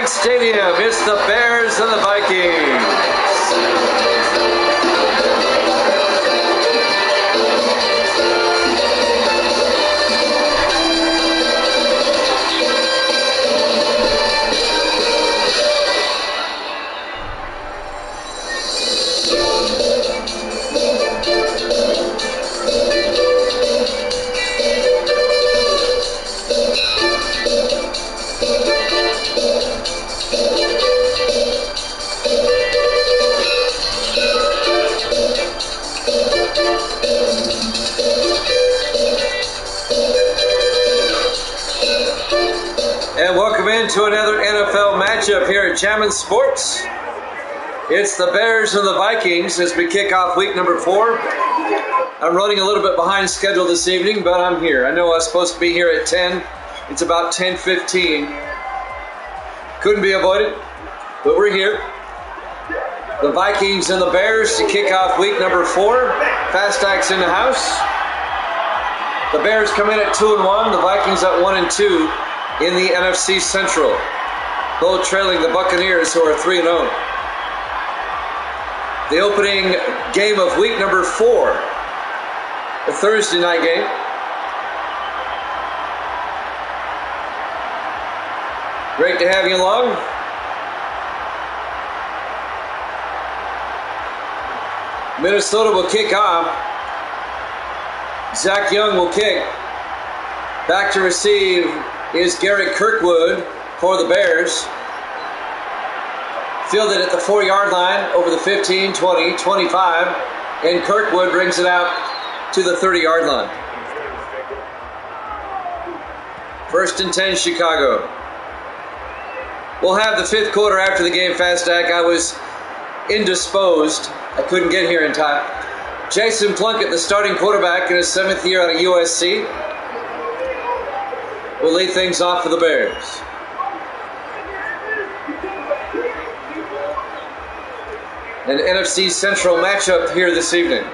Stadium, it's the Bears and the Vikings. And welcome into another NFL matchup here at Jammin' Sports. It's the Bears and the Vikings as we kick off week number 4. I'm running a little bit behind schedule this evening, but I'm here. I know I was supposed to be here at 10. It's about 10:15. Couldn't be avoided, but we're here. The Vikings and the Bears to kick off week number 4. Fast Acts in the house. The Bears come in at 2-1. The Vikings at 1-2. In the NFC Central, both trailing the Buccaneers, who are 3-0. The opening game of week number 4, the Thursday night game. Great to have you along. Minnesota will kick off. Zach Young will kick. Back to receive is Garrett Kirkwood for the Bears. Fielded at the 4-yard line over the 15, 20, 25, and Kirkwood brings it out to the 30-yard line. 1st and 10, Chicago. We'll have the 5th quarter after the game, Fast Act. I was indisposed. I couldn't get here in time. Jason Plunkett, the starting quarterback in his 7th year out of USC, will lead things off for the Bears. An NFC Central matchup here this evening.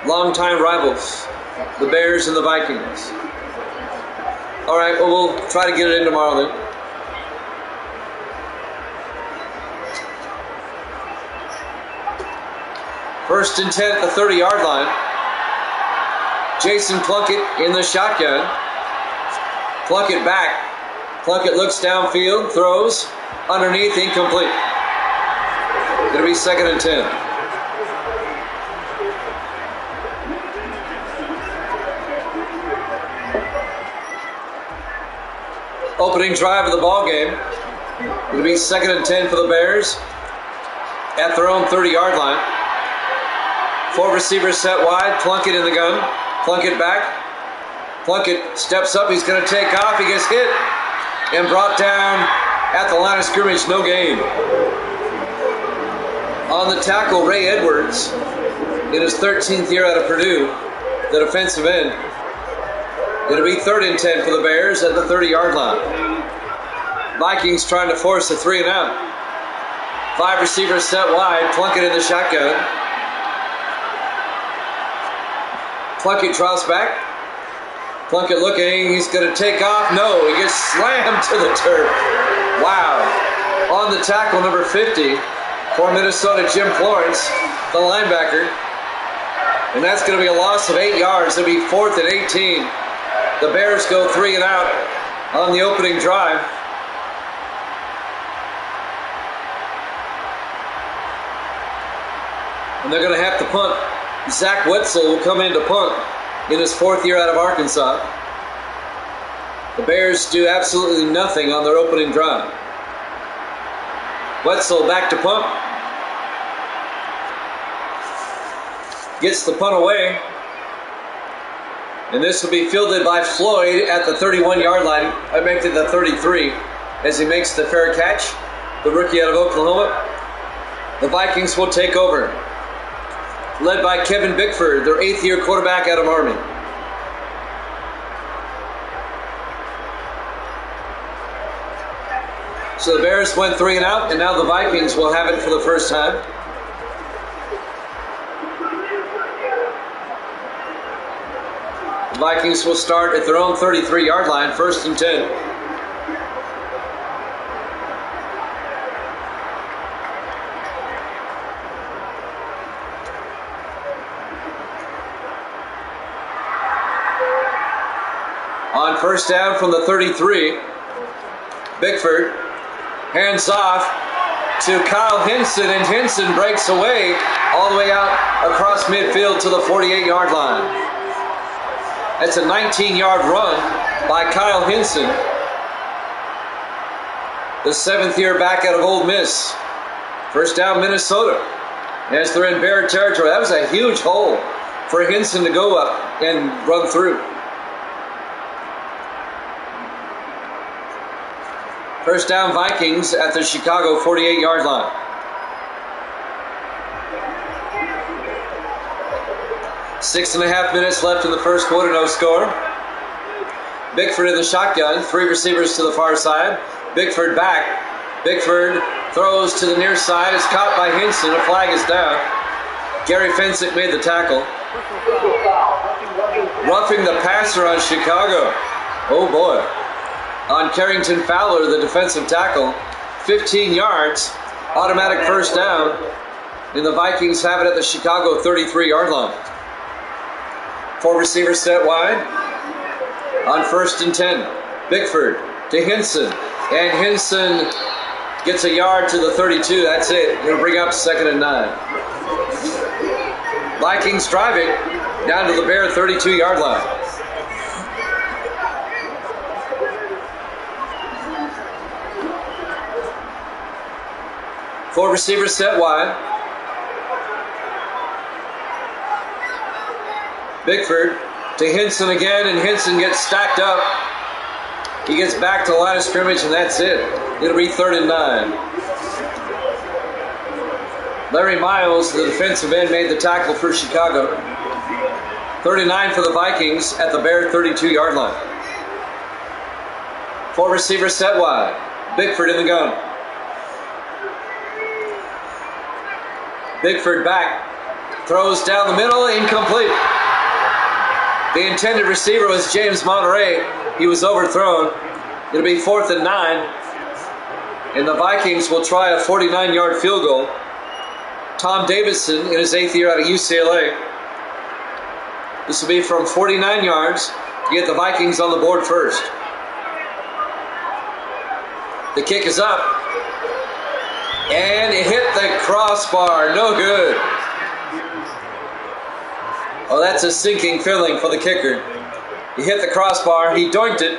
Longtime rivals, the Bears and the Vikings. All right, well, we'll try to get it in tomorrow then. First and 10 at the 30-yard line. Jason Plunkett in the shotgun. Plunkett back. Plunkett looks downfield, throws, underneath, incomplete. It'll be 2nd and 10. Opening drive of the ball game. It'll be 2nd and 10 for the Bears at their own 30-yard line. 4 receivers set wide. Plunkett in the gun. Plunkett back. Plunkett steps up, he's going to take off, he gets hit and brought down at the line of scrimmage, no gain. On the tackle, Ray Edwards, in his 13th year out of Purdue, the defensive end. It'll be 3rd and 10 for the Bears at the 30-yard line. Vikings trying to force a 3-and-out. 5 receivers set wide, Plunkett in the shotgun. Plunkett drops back. Plunkett looking, he's going to take off. No, he gets slammed to the turf. Wow. On the tackle, number 50 for Minnesota, Jim Florence, the linebacker. And that's going to be a loss of 8 yards. It'll be 4th and 18. The Bears go 3-and-out on the opening drive. And they're going to have to punt. Zach Wetzel will come in to punt in his 4th year out of Arkansas. The Bears do absolutely nothing on their opening drive. Wetzel back to punt. Gets the punt away. And this will be fielded by Floyd at the 31-yard line. I make it the 33. as he makes the fair catch, the rookie out of Oklahoma. The Vikings will take over, led by Kevin Bickford, their 8th-year quarterback out of Army. So the Bears went 3 and out, and now the Vikings will have it for the first time. The Vikings will start at their own 33-yard line, 1st and 10. On first down from the 33, Bickford hands off to Kyle Hinson, and Hinson breaks away all the way out across midfield to the 48-yard line. That's a 19-yard run by Kyle Hinson, the 7th-year back out of Ole Miss. First down, Minnesota, as they're in Bear territory. That was a huge hole for Hinson to go up and run through. First down, Vikings at the Chicago 48-yard line. Six and a half minutes left in the first quarter, no score. Bickford in the shotgun, 3 receivers to the far side. Bickford back. Bickford throws to the near side, is caught by Hinson. A flag is down. Gary Fensick made the tackle. Roughing the passer on Chicago. Oh boy. On Carrington Fowler, the defensive tackle. 15 yards, automatic first down, and the Vikings have it at the Chicago 33-yard line. 4 receivers set wide. On 1st and 10, Bickford to Hinson, and Hinson gets a yard to the 32. That's it. Going to bring up 2nd and 9. Vikings driving down to the Bear 32-yard line. Four receivers set wide. Bickford to Hinson again, and Hinson gets stacked up. He gets back to the line of scrimmage, and that's it. It'll be 3rd and 9. Larry Miles, the defensive end, made the tackle for Chicago. 39 for the Vikings at the Bear 32-yard line. 4 receivers set wide. Bickford in the gun. Bickford back, throws down the middle, incomplete. The intended receiver was James Monterey. He was overthrown. It'll be 4th and 9, and the Vikings will try a 49-yard field goal. Tom Davidson in his 8th year out of UCLA. This will be from 49 yards to get the Vikings on the board first. The kick is up. And it hit the crossbar. No good. Oh, that's a sinking feeling for the kicker. He hit the crossbar. He doinked it.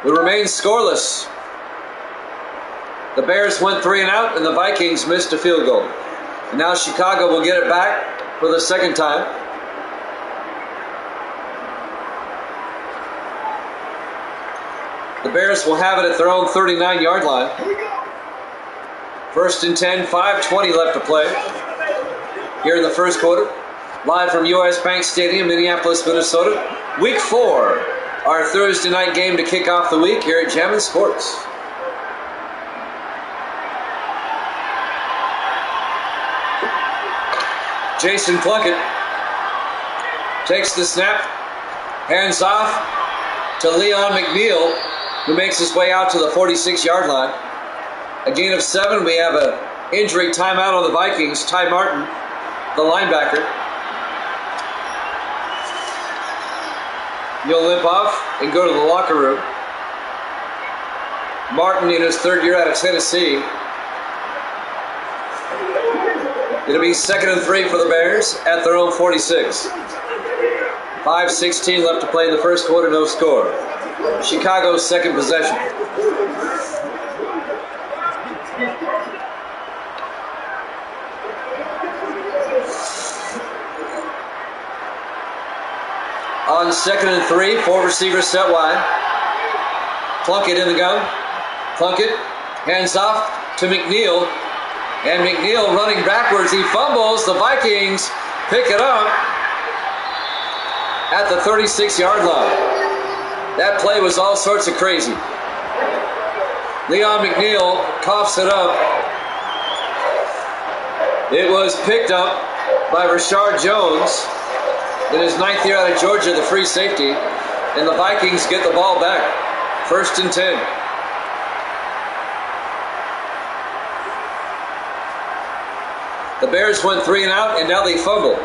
It remains scoreless. The Bears went 3 and out, and the Vikings missed a field goal. And now Chicago will get it back for the second time. The Bears will have it at their own 39-yard line. 1st and 10, 5:20 left to play here in the first quarter. Live from US Bank Stadium, Minneapolis, Minnesota. Week 4, our Thursday night game to kick off the week here at Jammin' Sports. Jason Plunkett takes the snap, hands off to Leon McNeil, who makes his way out to the 46-yard line. A gain of 7. We have an injury timeout on the Vikings. Ty Martin, the linebacker. He'll limp off and go to the locker room. Martin in his 3rd year out of Tennessee. It'll be 2nd and 3 for the Bears at their own 46. 5:16 left to play in the first quarter, no score. Chicago's second possession. On 2nd and 3, 4 receivers set wide. Plunkett in the gun. Plunkett hands off to McNeil. And McNeil running backwards. He fumbles. The Vikings pick it up at the 36-yard line. That play was all sorts of crazy. Leon McNeil coughs it up. It was picked up by Rashard Jones in his 9th year out of Georgia, the free safety. And the Vikings get the ball back. 1st and 10. The Bears went 3 and out, and now they fumble.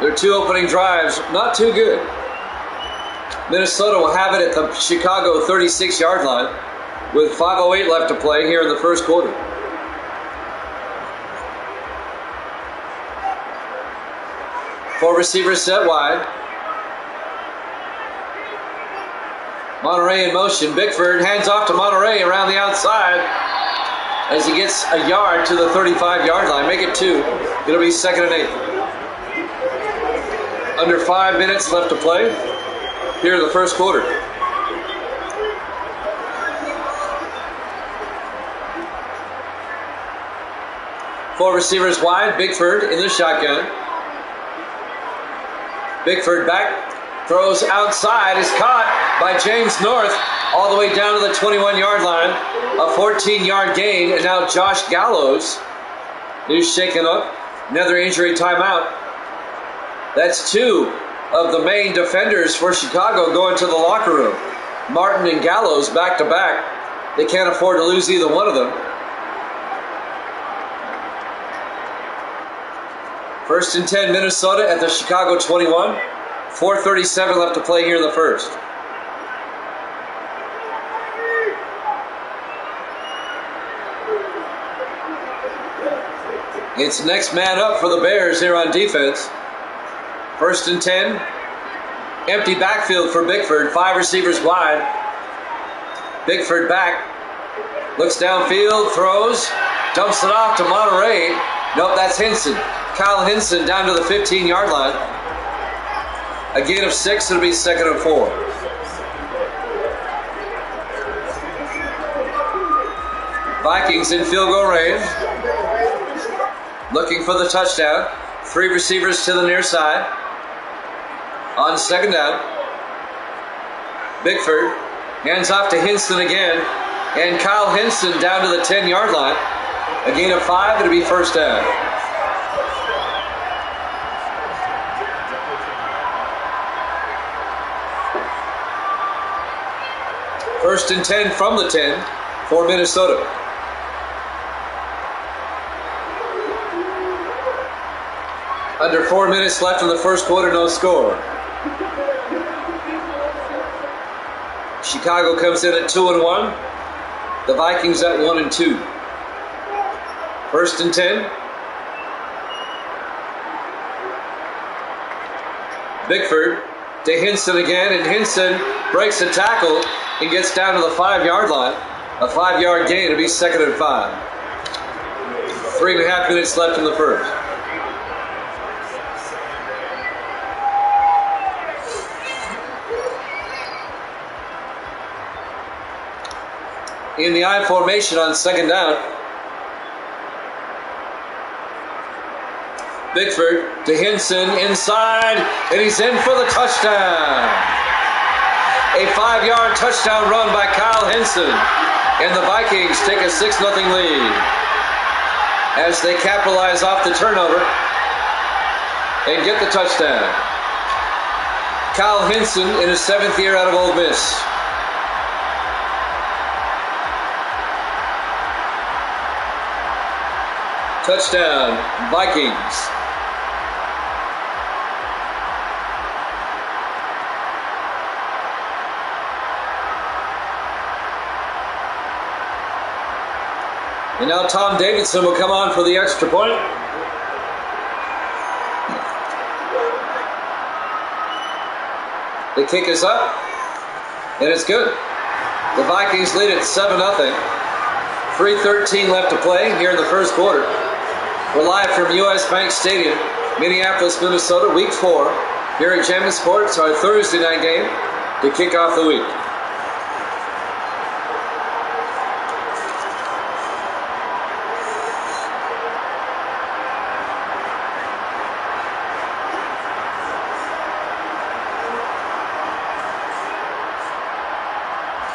Their 2 opening drives, not too good. Minnesota will have it at the Chicago 36-yard line with 5:08 left to play here in the first quarter. Four receivers set wide. Monterey in motion. Bickford hands off to Monterey around the outside as he gets a yard to the 35-yard line. Make it 2. It'll be 2nd and 8. Under 5 minutes left to play here in the first quarter. Four receivers wide. Bickford in the shotgun. Bickford back. Throws outside. Is caught by James North all the way down to the 21-yard line. A 14-yard gain. And now Josh Gallows is shaken up. Another injury timeout. That's 2 of the main defenders for Chicago going to the locker room. Martin and Gallows back to back. They can't afford to lose either one of them. 1st and 10, Minnesota at the Chicago 21. 4:37 left to play here in the first. It's next man up for the Bears here on defense. 1st and 10. Empty backfield for Bickford. 5 receivers wide. Bickford back. Looks downfield. Throws. Dumps it off to Monterey. Nope, that's Hinson. Kyle Hinson down to the 15-yard line. A gain of 6. It'll be 2nd and 4. Vikings in field goal range. Looking for the touchdown. 3 receivers to the near side. On 2nd down. Bickford hands off to Hinson again. And Kyle Hinson down to the 10-yard line. A gain of 5. It'll be 1st down. First and 10 from the 10 for Minnesota. Under 4 minutes left in the first quarter, no score. Chicago comes in at 2-1. The Vikings at 1-2. 1st and 10. Bickford to Hinson again, and Hinson breaks a tackle and gets down to the 5-yard line. A 5-yard gain. It'll be 2nd and 5. 3.5 minutes left in the first. In the I formation on 2nd down. Bickford to Hinson inside, and he's in for the touchdown. A 5-yard touchdown run by Kyle Hinson, and the Vikings take a 6-0 lead as they capitalize off the turnover and get the touchdown. Kyle Hinson in his 7th year out of Ole Miss. Touchdown, Vikings. And now Tom Davidson will come on for the extra point. The kick is up, and it's good. The Vikings lead at 7-0. 3:13 left to play here in the first quarter. We're live from US Bank Stadium, Minneapolis, Minnesota, Week 4. Here at Jammin' Sports, our Thursday night game. to kick off the week.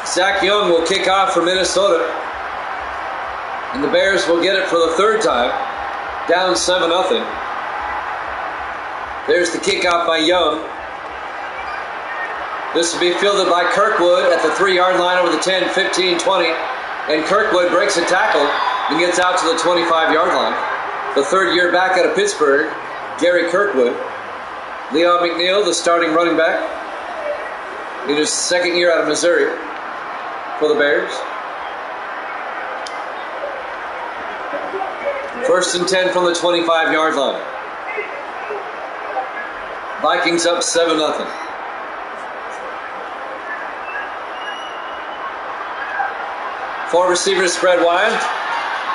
Zach Young will kick off for Minnesota. And the Bears will get it for the third time, down 7-0. There's the kickoff by Young. This will be fielded by Kirkwood at the 3-yard line over the 10, 15, 20. And Kirkwood breaks a tackle and gets out to the 25-yard line. The third year back out of Pittsburgh, Gary Kirkwood. Leon McNeil, the starting running back, in his second year out of Missouri for the Bears. First and 10 from the 25-yard line. Vikings up 7-0. Four receivers spread wide.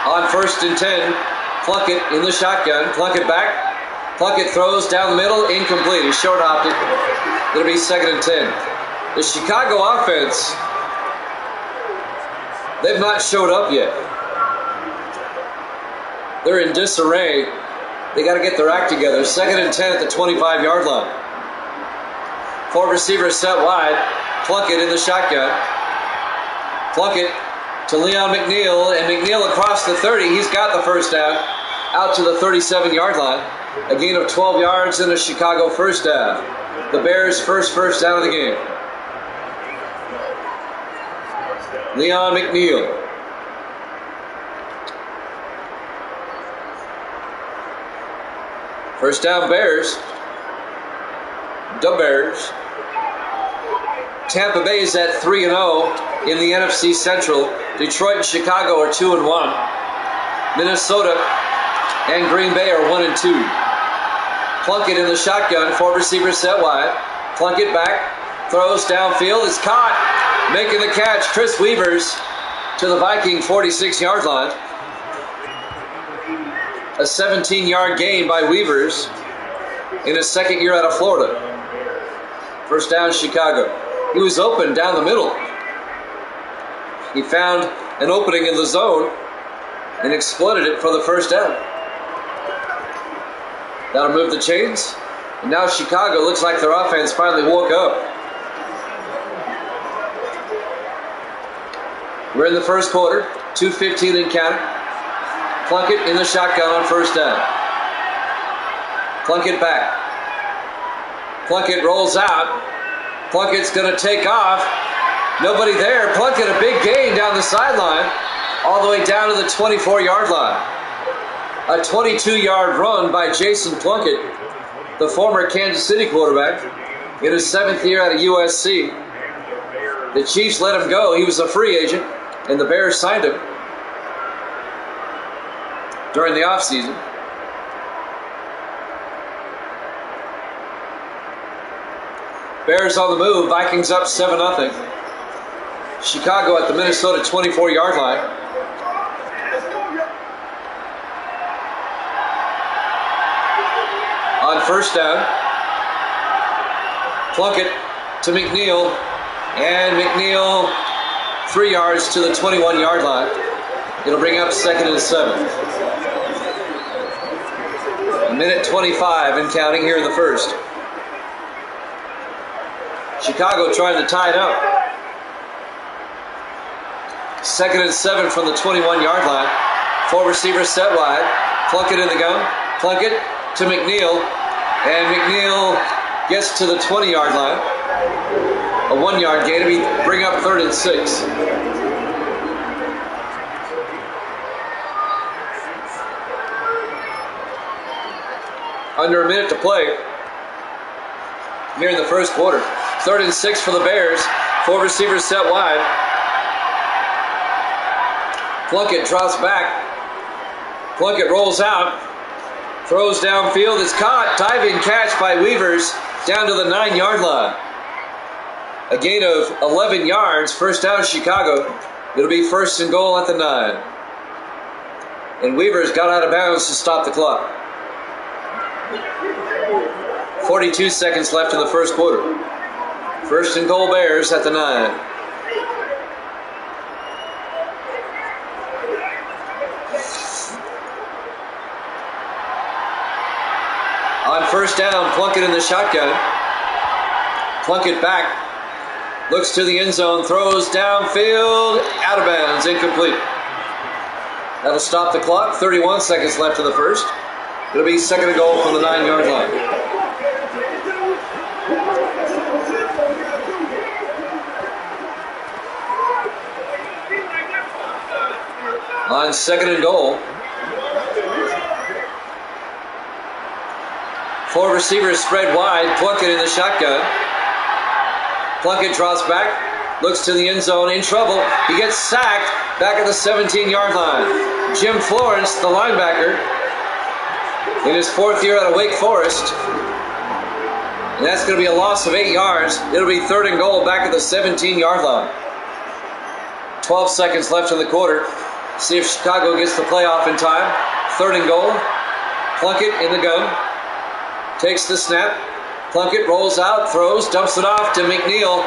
On first and 10, Plunkett in the shotgun. Plunkett back. Plunkett throws down the middle, incomplete. He short hopped it. It'll be second and 10. The Chicago offense, they've not showed up yet. They're in disarray. They got to get their act together. Second and 10 at the 25-yard line. Four receivers set wide. Plunkett in the shotgun. Plunkett to Leon McNeil, and McNeil across the 30. He's got the first down out to the 37-yard line. A gain of 12 yards and a Chicago first down. The Bears' first down of the game. Leon McNeil. First down, Bears. The Bears. Tampa Bay is at 3-0 in the NFC Central. Detroit and Chicago are 2-1. Minnesota and Green Bay are 1-2. Plunkett in the shotgun. Four receivers set wide. Plunkett back. Throws downfield. Is caught. Making the catch. Chris Weavers to the Viking 46-yard line. A 17-yard gain by Weavers in his second year out of Florida. First down, Chicago. He was open down the middle. He found an opening in the zone and exploited it for the first down. That'll move the chains. And now Chicago looks like their offense finally woke up. We're in the first quarter, 2:15 and counting. Plunkett in the shotgun on first down. Plunkett back. Plunkett rolls out. Plunkett's going to take off. Nobody there. Plunkett a big gain down the sideline, all the way down to the 24-yard line. A 22-yard run by Jason Plunkett, the former Kansas City quarterback, in his seventh year out of USC. The Chiefs let him go. He was a free agent, and the Bears signed him during the offseason. Bears on the move. Vikings up 7-0. Chicago at the Minnesota 24-yard line. On first down, Plunkett to McNeil, and McNeil 3 yards to the 21-yard line. It'll bring up second and 7. A minute 25 and counting here in the first. Chicago trying to tie it up. Second and 7 from the 21-yard line. Four receivers set wide. Plunkett in the gun. Plunkett to McNeil. And McNeil gets to the 20-yard line. A 1-yard gain. We bring up third and 6. Under a minute to play here in the first quarter. Third and 6 for the Bears. Four receivers set wide. Plunkett drops back. Plunkett rolls out. Throws downfield. Is caught. Diving catch by Weavers down to the 9-yard line. A gain of 11 yards. First down, Chicago. It'll be first and goal at the 9. And Weavers got out of bounds to stop the clock. 42 seconds left in the first quarter. First and goal, Bears at the 9. On first down, Plunkett in the shotgun. Plunkett back, looks to the end zone, throws downfield, out of bounds, incomplete. That'll stop the clock. 31 seconds left in the first. It'll be second and goal from the 9-yard line. On second and goal, 4 receivers spread wide. Plunkett in the shotgun. Plunkett draws back, looks to the end zone, in trouble. He gets sacked back at the 17-yard line. Jim Florence, the linebacker, in his 4th year out of Wake Forest. And that's going to be a loss of 8 yards. It'll be third and goal back at the 17-yard line. 12 seconds left in the quarter. See if Chicago gets the playoff in time. Third and goal. Plunkett in the gun. Takes the snap. Plunkett rolls out, throws, dumps it off to McNeil.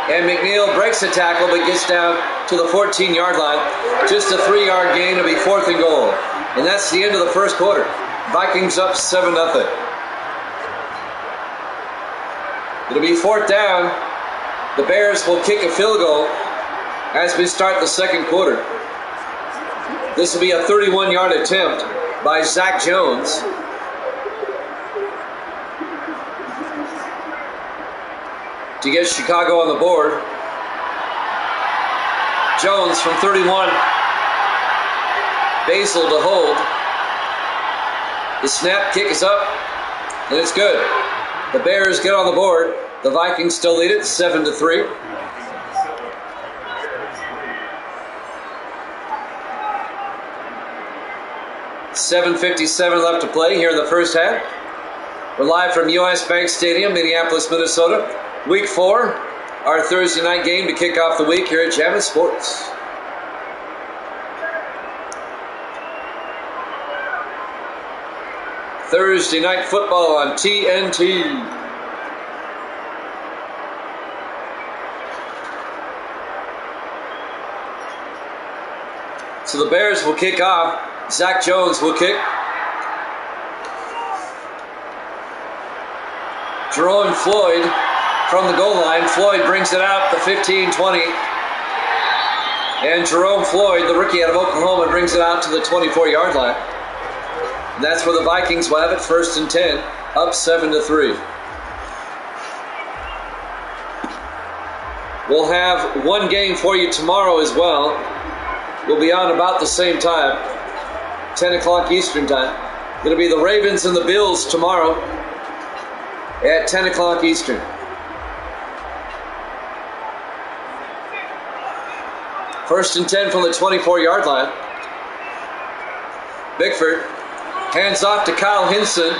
And McNeil breaks the tackle but gets down to the 14-yard line. Just a 3-yard gain. It'll be fourth and goal. And that's the end of the first quarter. Vikings up 7-0. It'll be fourth down. The Bears will kick a field goal as we start the second quarter. This will be a 31-yard attempt by Zach Jones. To get Chicago on the board. Jones from 31. Basil to hold. The snap kick is up, and it's good. The Bears get on the board. The Vikings still lead it 7-3. .57 left to play here in the first half. We're live from US Bank Stadium, Minneapolis, Minnesota. Week 4, our Thursday night game to kick off the week here at Jammin' Sports. Thursday night football on TNT. So the Bears will kick off. Zach Jones will kick. Jerome Floyd from the goal line. Floyd brings it out the 15-20. And Jerome Floyd, the rookie out of Oklahoma, brings it out to the 24-yard line. And that's where the Vikings will have it, first and 10, up 7-3. We'll have one game for you tomorrow as well. We'll be on about the same time, 10 o'clock Eastern time. It'll be the Ravens and the Bills tomorrow at 10 o'clock Eastern. First and 10 from the 24-yard line. Bickford hands off to Kyle Hinson,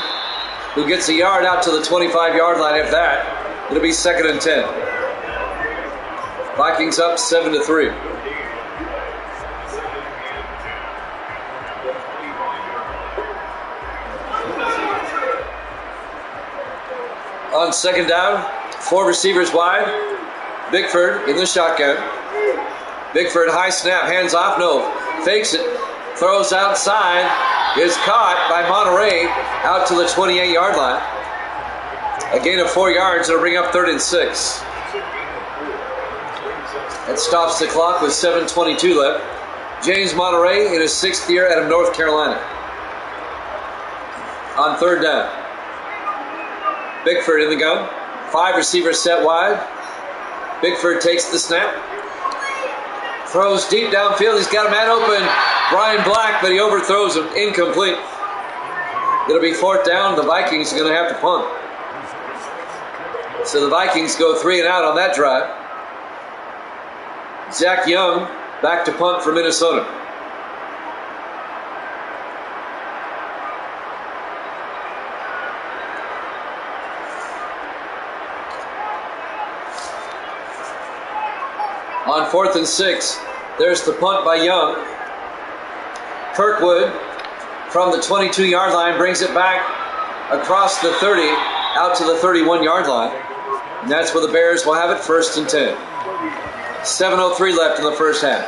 who gets a yard out to the 25-yard line. If that, it'll be second and 10. Vikings up 7-3. On second down, 4 receivers wide. Bickford in the shotgun. Bickford, high snap, hands off, no. Fakes it, throws outside, is caught by Monterey out to the 28-yard line. A gain of 4 yards, it'll bring up third and 6. That stops the clock with 7:22 left. James Monterey in his 6th year out of North Carolina. On third down. Bickford in the gun. 5 receivers set wide. Bickford takes the snap. Throws deep downfield. He's got a man open. Brian Black, but he overthrows him. Incomplete. It'll be fourth down. The Vikings are going to have to punt. So the Vikings go 3 and out on that drive. Zach Young back to punt for Minnesota. On 4th and 6, there's the punt by Young. Kirkwood from the 22-yard line brings it back across the 30 out to the 31-yard line. And that's where the Bears will have it, 1st and 10. 7:03 left in the first half.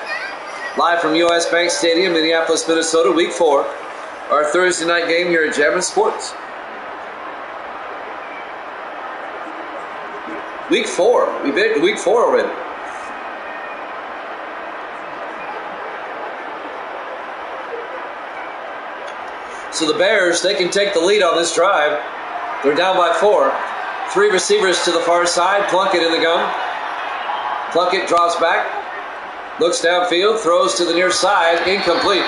Live from US Bank Stadium, Minneapolis, Minnesota, Week 4. Our Thursday night game here at Jammin' Sports. Week 4. We've been to Week 4 already. So the Bears, they can take the lead on this drive. They're down by 4. 3 receivers to the far side. Plunkett in the gun. Plunkett drops back. Looks downfield. Throws to the near side. Incomplete.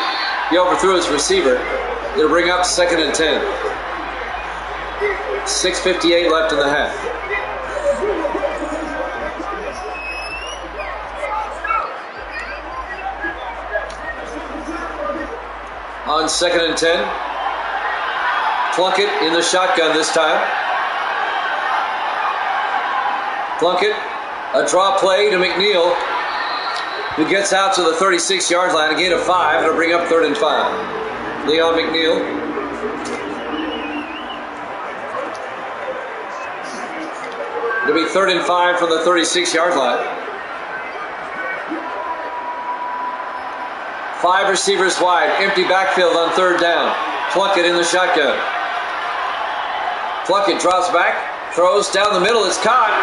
He overthrew his receiver. It'll bring up 2nd and 10. 6:58 left in the half. On 2nd and 10. Plunkett in the shotgun this time. Plunkett, a draw play to McNeil, who gets out to the 36-yard line, a gain of 5. It'll bring up 3rd and 5. Leon McNeil. It'll be 3rd and 5 from the 36-yard line. 5 receivers wide, empty backfield on 3rd down. Plunkett in the shotgun. Plunkett drops back, throws down the middle, it's caught.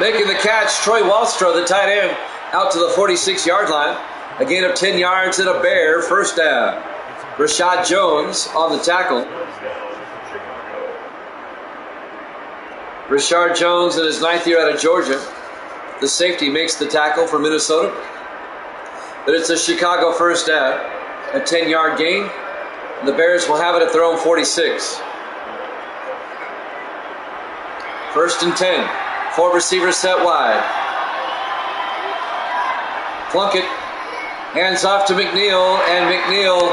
Making the catch, Troy Wallstra, the tight end, out to the 46-yard line. A gain of 10 yards and a Bear, 1st down. Rashad Jones on the tackle. Rashard Jones in his 9th year out of Georgia. The safety makes the tackle for Minnesota. But it's a Chicago 1st down. A 10-yard gain. And the Bears will have it at their own 46. 1st and 10. 4 receivers set wide. Plunkett hands off to McNeil, and McNeil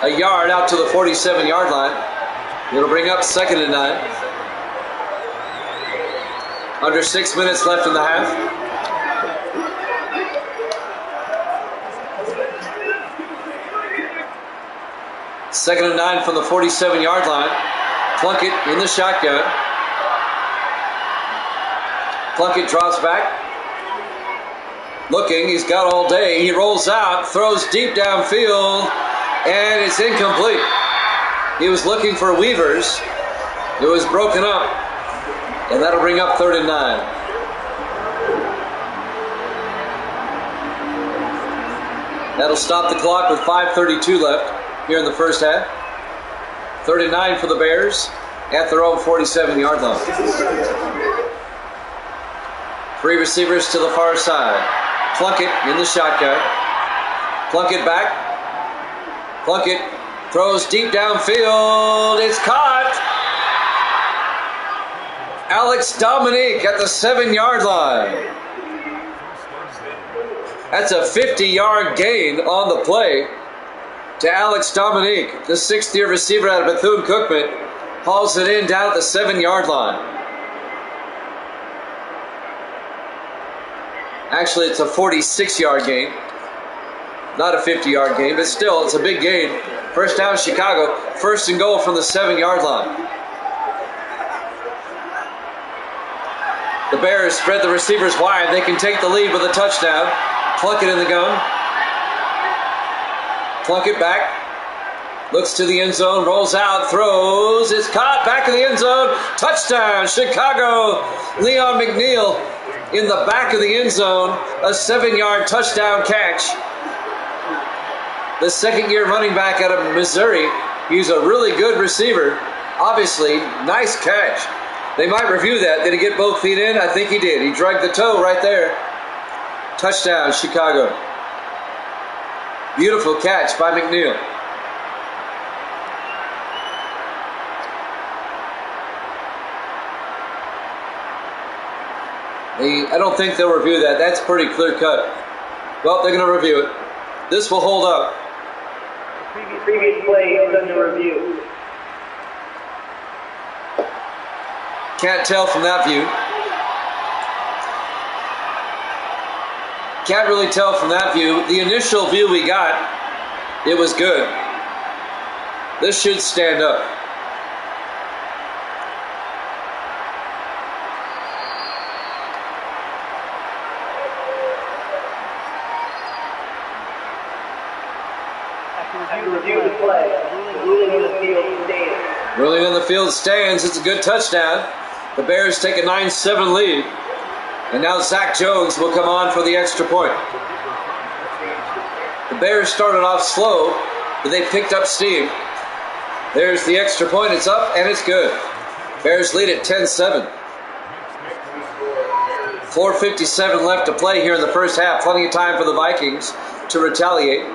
a yard out to the 47-yard line. It'll bring up 2nd and 9. Under 6 minutes left in the half. Second and 9 from the 47-yard line. Plunkett in the shotgun. Plunkett drops back. Looking, he's got all day. He rolls out, throws deep downfield, and it's incomplete. He was looking for Weavers. It was broken up, and that'll bring up 3rd and 9. That'll stop the clock with 5:32 left here in the first half. 3rd and 9 for the Bears at their own 47-yard line. 3 receivers to the far side. Plunkett in the shotgun. Plunkett back. Plunkett throws deep downfield. It's caught. Alex Dominique at the 7-yard line. That's a 50-yard gain on the play to Alex Dominique. The 6th-year receiver out of Bethune-Cookman hauls it in down at the 7-yard line. Actually, it's a 46-yard gain. Not a 50-yard gain, but still, it's a big gain. 1st down, Chicago. 1st and goal from the 7-yard line. The Bears spread the receivers wide. They can take the lead with a touchdown. Plunkett in the gun. Plunkett back. Looks to the end zone, rolls out, throws. It's caught, back in the end zone. Touchdown, Chicago. Leon McNeil in the back of the end zone. A 7-yard touchdown catch. The 2nd-year running back out of Missouri. He's a really good receiver. Obviously, nice catch. They might review that. Did he get both feet in? I think he did. He dragged the toe right there. Touchdown, Chicago. Beautiful catch by McNeil. I don't think they'll review that. That's pretty clear cut. Well, they're going to review it. This will hold up. Previous play is under review. Can't tell from that view. Can't really tell from that view. The initial view we got, it was good. This should stand up. review the play. The ruling on the field stands. Ruling on the field stands. It's a good touchdown. The Bears take a 9-7 lead. And now Zach Jones will come on for the extra point. The Bears started off slow, but they picked up steam. There's the extra point. It's up, and it's good. Bears lead at 10-7. 4:57 left to play here in the first half. Plenty of time for the Vikings to retaliate.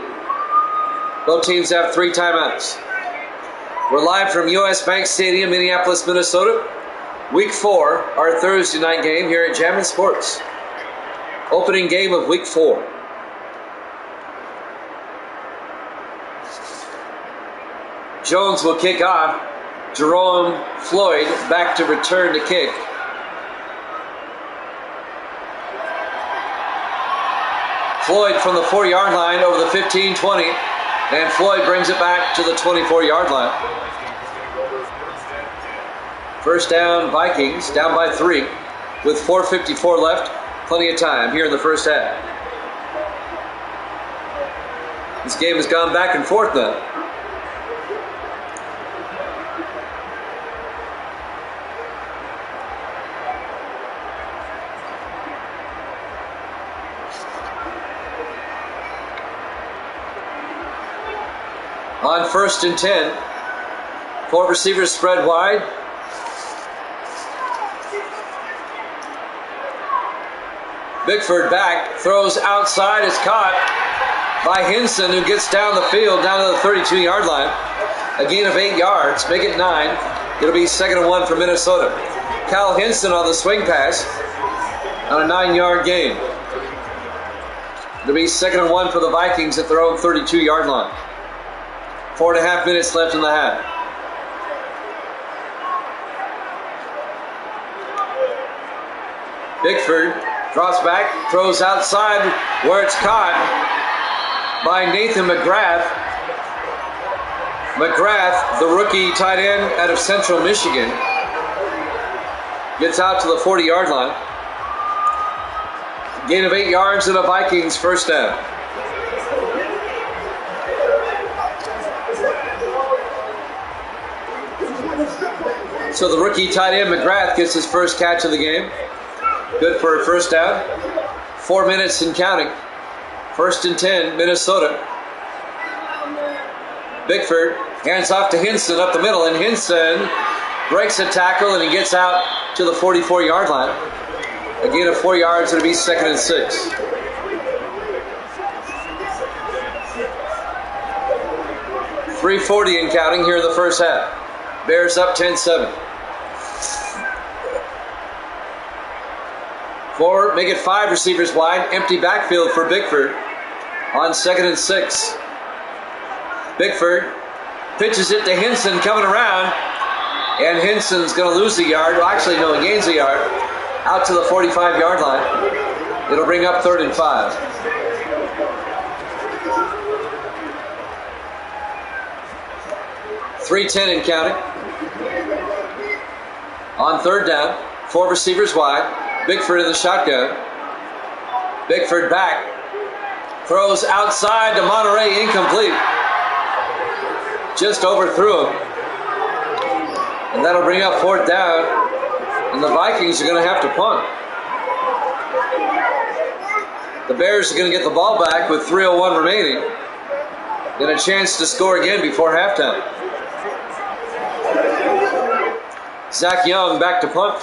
Both teams have 3 timeouts. We're live from US Bank Stadium, Minneapolis, Minnesota. Week 4, our Thursday night game here at Jammin' Sports. Opening game of Week 4. Jones will kick off. Jerome Floyd back to return to kick. Floyd from the 4-yard line over the 15-20, and Floyd brings it back to the 24-yard line. First down, Vikings, down by 3, with 4:54 left. Plenty of time here in the first half. This game has gone back and forth now. On 1st and 10, 4 receivers spread wide. Bickford back, throws outside, is caught by Hinson, who gets down the field, down to the 32-yard line. A gain of 8 yards, make it 9. It'll be 2nd and 1 for Minnesota. Cal Hinson on the swing pass on a 9-yard gain. It'll be 2nd and 1 for the Vikings at their own 32-yard line. 4.5 minutes left in the half. Bickford drops back, throws outside where it's caught by Nathan McGrath. McGrath, the rookie tight end out of Central Michigan, gets out to the 40-yard line. Gain of 8 yards and a Vikings first down. So the rookie tight end McGrath gets his first catch of the game. Good for a first down. 4 minutes and counting. 1st and 10, Minnesota. Bickford hands off to Hinson up the middle, and Hinson breaks a tackle and he gets out to the 44-yard line. A gain of 4 yards, it'll be 2nd and 6. .340 and counting here in the first half. Bears up 10-7. 4, make it 5 receivers wide. Empty backfield for Bickford on 2nd and 6. Bickford pitches it to Hinson coming around, and Hinson's going to lose a yard. Well, actually, no, he gains a yard out to the 45-yard line. It'll bring up 3rd and 5. .310 and counting. On 3rd down, 4 receivers wide. Bickford in the shotgun. Bickford back. Throws outside to Monterey, incomplete. Just overthrew him. And that'll bring up 4th down. And the Vikings are going to have to punt. The Bears are going to get the ball back with 3:01 remaining. And a chance to score again before halftime. Zach Young back to punt.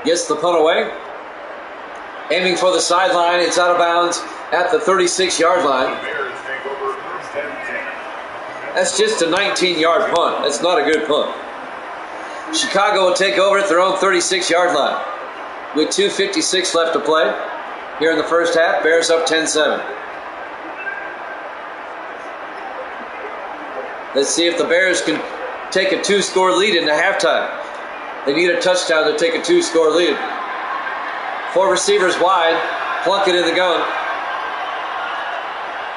Gets the punt away. Aiming for the sideline. It's out of bounds at the 36-yard line. That's just a 19-yard punt. That's not a good punt. Chicago will take over at their own 36-yard line. With 2:56 left to play here in the first half. Bears up 10-7. Let's see if the Bears can take a 2-score lead into halftime. They need a touchdown to take a 2-score lead. 4 receivers wide. Plunkett in the gun.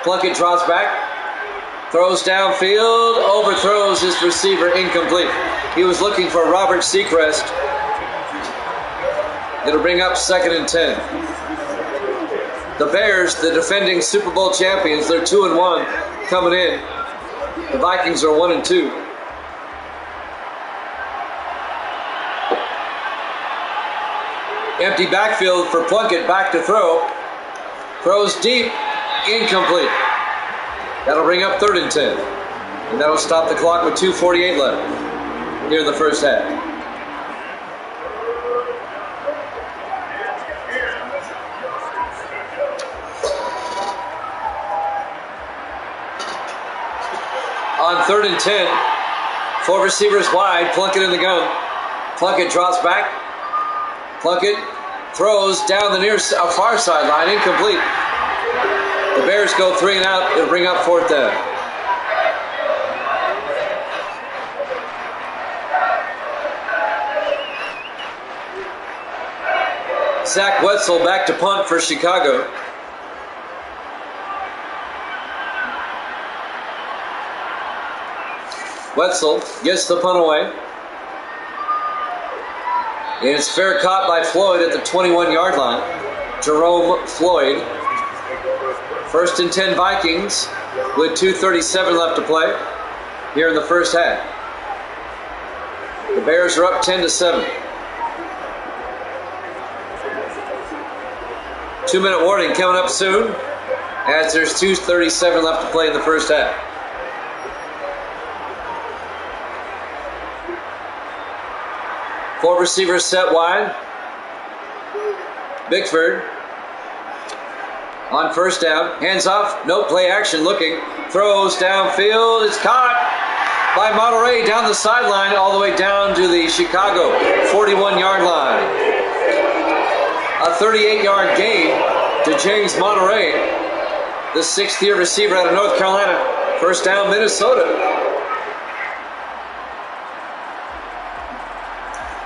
Plunkett drops back. Throws downfield. Overthrows his receiver. Incomplete. He was looking for Robert Seacrest. It'll bring up 2nd and 10. The Bears, the defending Super Bowl champions, they're 2-1 coming in. The Vikings are 1-2. Empty backfield for Plunkett, back to throw. Throws deep, incomplete. That'll bring up 3rd and 10. And that'll stop the clock with 2:48 left here in the first half. On 3rd and 10, 4 receivers wide, Plunkett in the gun. Plunkett drops back. Plunkett throws down the near far sideline, incomplete. The Bears go 3 and out. It'll bring up 4th down. Zach Wetzel back to punt for Chicago. Wetzel gets the punt away. And it's fair caught by Floyd at the 21-yard line. Jerome Floyd. 1st and 10 Vikings with 2:37 left to play here in the first half. The Bears are up 10-7. 2-minute warning coming up soon as there's 2:37 left to play in the first half. Four receivers set wide. Bickford on first down. Hands off. No play action looking. Throws downfield. It's caught by Monterey down the sideline all the way down to the Chicago 41-yard line. A 38-yard gain to James Monterey, the 6th-year receiver out of North Carolina. First down, Minnesota.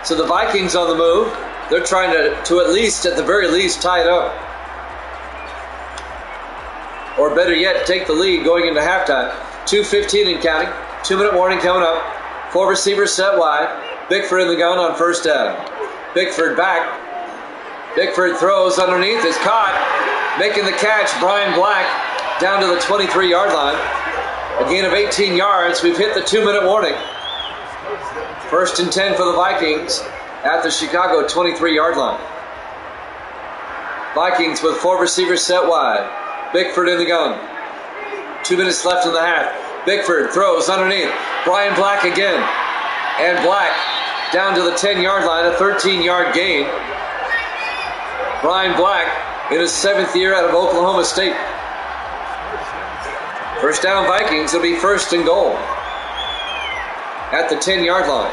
So the Vikings on the move. They're trying to at least, at the very least, tie it up. Or better yet, take the lead going into halftime. 2:15 and counting. 2-minute warning coming up. 4 receivers set wide. Bickford in the gun on first down. Bickford back. Bickford throws underneath. Is caught. Making the catch, Brian Black down to the 23-yard line. A gain of 18 yards. We've hit the 2-minute warning. 1st and 10 for the Vikings at the Chicago 23-yard line. Vikings with 4 receivers set wide. Bickford in the gun. 2 minutes left in the half. Bickford throws underneath. Brian Black again. And Black down to the 10-yard line, a 13-yard gain. Brian Black in his 7th year out of Oklahoma State. First down Vikings. It'll be 1st and goal at the 10-yard line.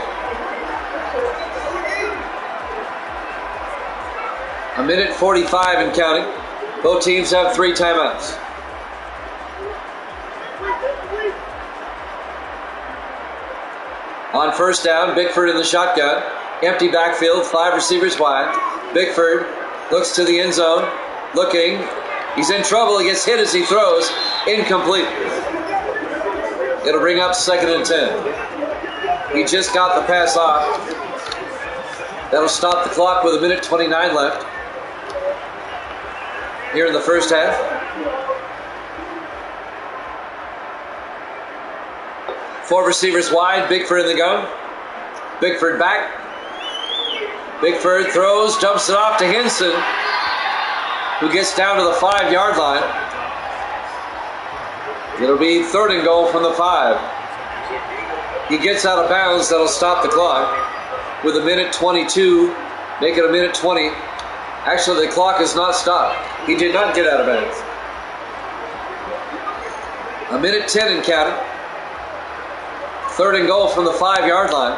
A minute 45 and counting. Both teams have 3 timeouts. On first down, Bickford in the shotgun. Empty backfield, 5 receivers wide. Bickford looks to the end zone. Looking. He's in trouble. He gets hit as he throws. Incomplete. It'll bring up 2nd and 10. He just got the pass off. That'll stop the clock with a minute 29 left here in the first half. Four receivers wide. Bickford in the gun. Bickford back. Bickford throws, dumps it off to Henson, who gets down to the 5-yard line. It'll be 3rd and goal from the 5. He gets out of bounds. That'll stop the clock with a minute 22. Make it a minute 20. Actually, the clock is not stopped. He did not get out of bounds. A minute 10 and counting. 3rd and goal from the 5-yard line.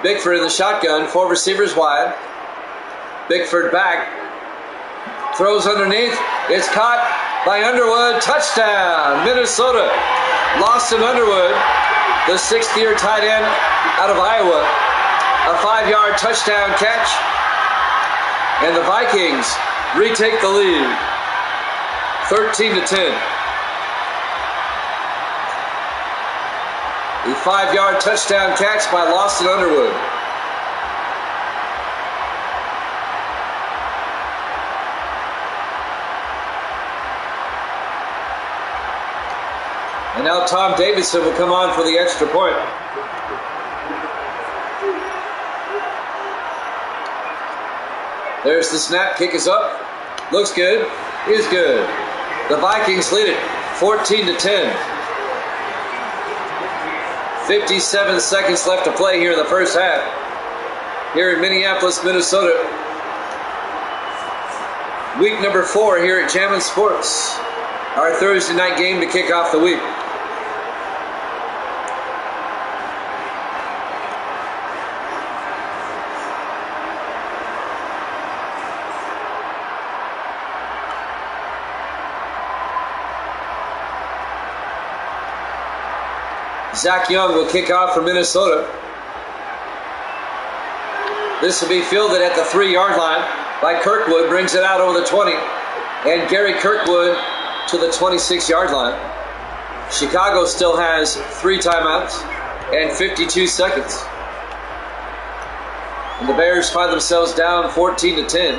Bickford in the shotgun. 4 receivers wide. Bickford back. Throws underneath. It's caught by Underwood. Touchdown, Minnesota. Lawson Underwood, the 6th-year tight end out of Iowa. A 5-yard touchdown catch. And the Vikings retake the lead. 13-10. The 5-yard touchdown catch by Lawson Underwood. And now Tom Davidson will come on for the extra point. There's the snap. Kick is up. Looks good. Is good. The Vikings lead it 14-10. 57 seconds left to play here in the first half. Here in Minneapolis, Minnesota. Week number 4 here at Jammin' Sports. Our Thursday night game to kick off the week. Zach Young will kick off for Minnesota. This will be fielded at the 3-yard line by Kirkwood. Brings it out over the 20. And Gary Kirkwood to the 26-yard line. Chicago still has 3 timeouts and 52 seconds. And the Bears find themselves down 14-10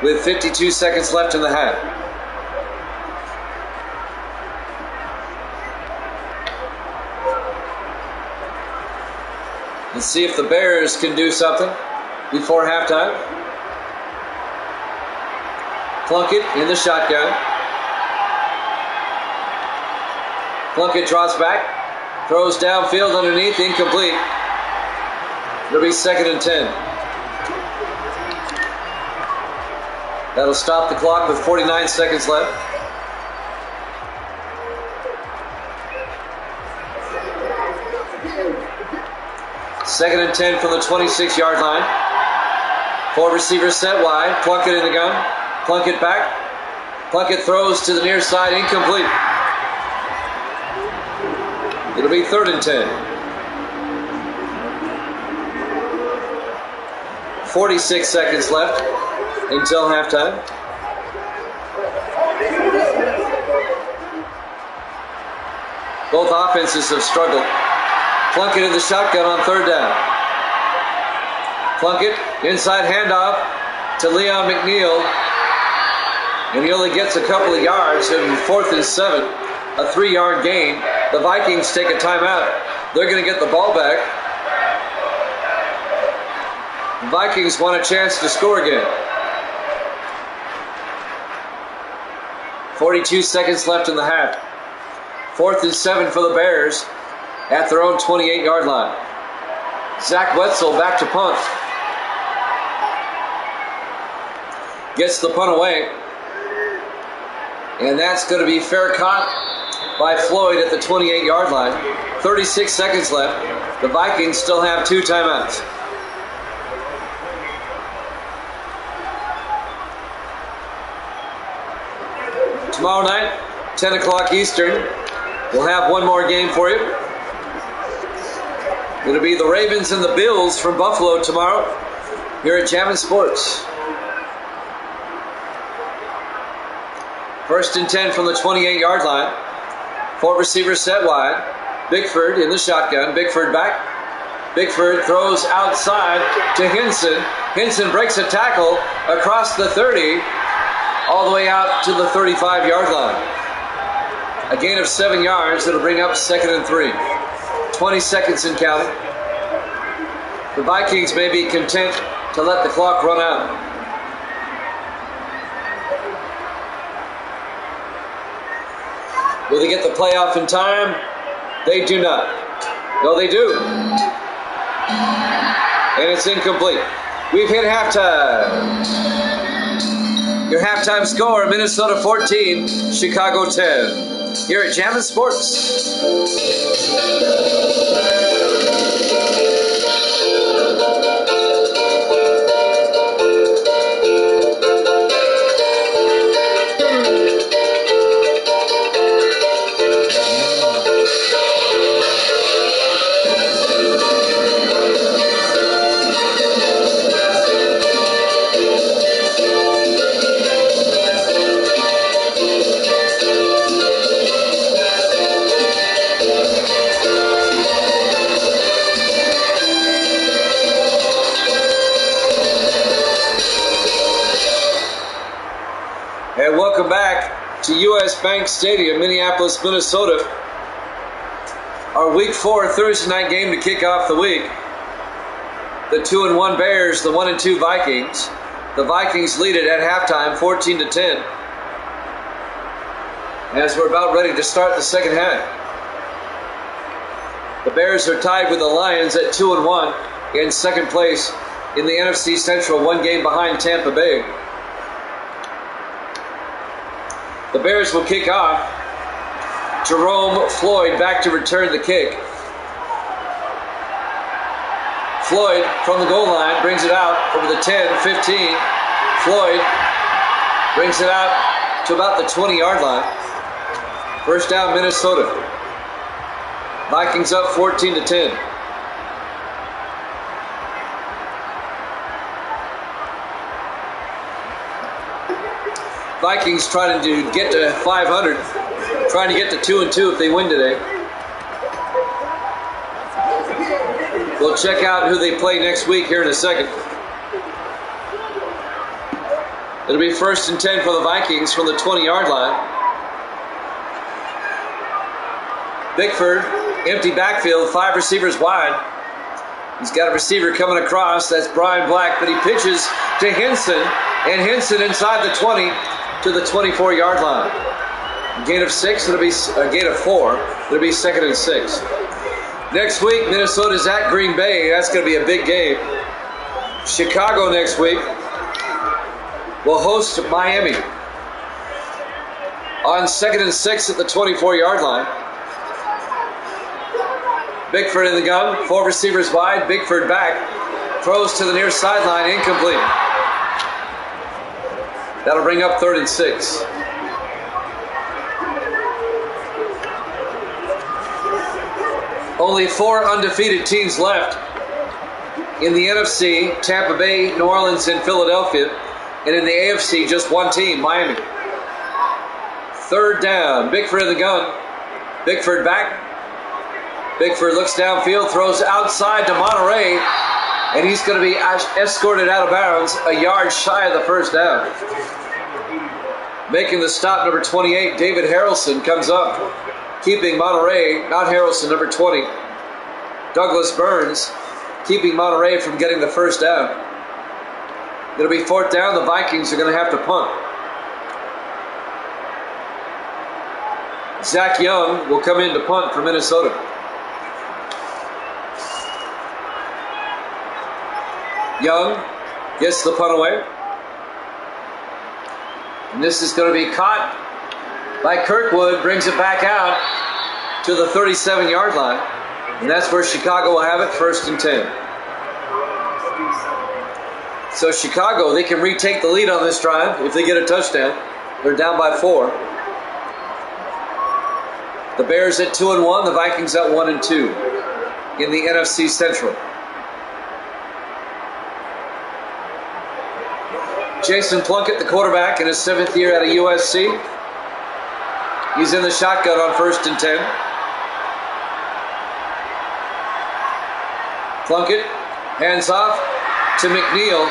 with 52 seconds left in the half. Let's see if the Bears can do something before halftime. Plunkett in the shotgun. Plunkett draws back. Throws downfield underneath. Incomplete. It'll be 2nd and 10. That'll stop the clock with 49 seconds left. Second and 10 from the 26-yard line. 4 receivers set wide. Plunkett in the gun. Plunkett back. Plunkett throws to the near side. Incomplete. It'll be 3rd and 10. 46 seconds left until halftime. Both offenses have struggled. Plunkett in the shotgun on 3rd down. Plunkett, inside handoff to Leon McNeil. And he only gets a couple of yards in 4th and 7. A 3-yard gain. The Vikings take a timeout. They're going to get the ball back. The Vikings want a chance to score again. 42 seconds left in the half. 4th and 7 for the Bears at their own 28-yard line. Zach Wetzel back to punt. Gets the punt away. And that's going to be fair caught by Floyd at the 28-yard line. 36 seconds left. The Vikings still have 2 timeouts. Tomorrow night, 10 o'clock Eastern, we'll have one more game for you. It'll be the Ravens and the Bills from Buffalo tomorrow here at Jammin' Sports. 1st and 10 from the 28-yard line. 4 receivers set wide. Bickford in the shotgun. Bickford back. Bickford throws outside to Hinson. Hinson breaks a tackle across the 30, all the way out to the 35-yard line. A gain of 7 yards. That'll bring up 2nd and 3. 20 seconds and counting. The Vikings may be content to let the clock run out. Will they get the playoff in time? They do not. No, they do. And it's incomplete. We've hit halftime. Your halftime score, Minnesota 14, Chicago 10. Here at Jammin' Sports. to U.S. Bank Stadium, Minneapolis, Minnesota. Our Week 4 Thursday night game to kick off the week. The 2-1 Bears, the 1-2 Vikings. The Vikings lead it at halftime, 14-10. As we're about ready to start the second half. The Bears are tied with the Lions at 2-1 in second place in the NFC Central, one game behind Tampa Bay. The Bears will kick off. Jerome Floyd back to return the kick. Floyd from the goal line brings it out over the 10, 15. Floyd brings it out to about the 20-yard line. First down, Minnesota. Vikings up 14-10. Vikings trying to get to 500, trying to get to 2-2 if they win today. We'll check out who they play next week here in a second. It'll be 1st and 10 for the Vikings from the 20-yard line. Bickford, empty backfield, 5 receivers wide. He's got a receiver coming across, that's Brian Black, but he pitches to Henson, and Henson inside the 20 to the 24-yard line. A gain of 6, it'll be a gain of 4, it'll be 2nd and 6. Next week, Minnesota's at Green Bay. That's going to be a big game. Chicago next week will host Miami on 2nd and 6 at the 24-yard line. Bickford in the gun, 4 receivers wide. Bickford back, throws to the near sideline, incomplete. That'll bring up 3rd and 6. Only 4 undefeated teams left in the NFC, Tampa Bay, New Orleans, and Philadelphia. And in the AFC, just 1 team, Miami. 3rd down, Bickford in the gun. Bickford back. Bickford looks downfield, throws outside to Monterey, and he's going to be escorted out of bounds a yard shy of the first down. Making the stop, number 28, David Harrelson comes up, keeping Monterey, not Harrelson, number 20. Douglas Burns, keeping Monterey from getting the first down. It'll be 4th down. The Vikings are going to have to punt. Zach Young will come in to punt for Minnesota. Young gets the punt away. And this is going to be caught by Kirkwood, brings it back out to the 37-yard line. And that's where Chicago will have it, 1st and 10. So Chicago, they can retake the lead on this drive if they get a touchdown. They're down by 4. The Bears at 2-1, the Vikings at 1-2 in the NFC Central. Jason Plunkett, the quarterback, in his 7th year out of USC. He's in the shotgun on 1st and 10. Plunkett hands off to McNeil,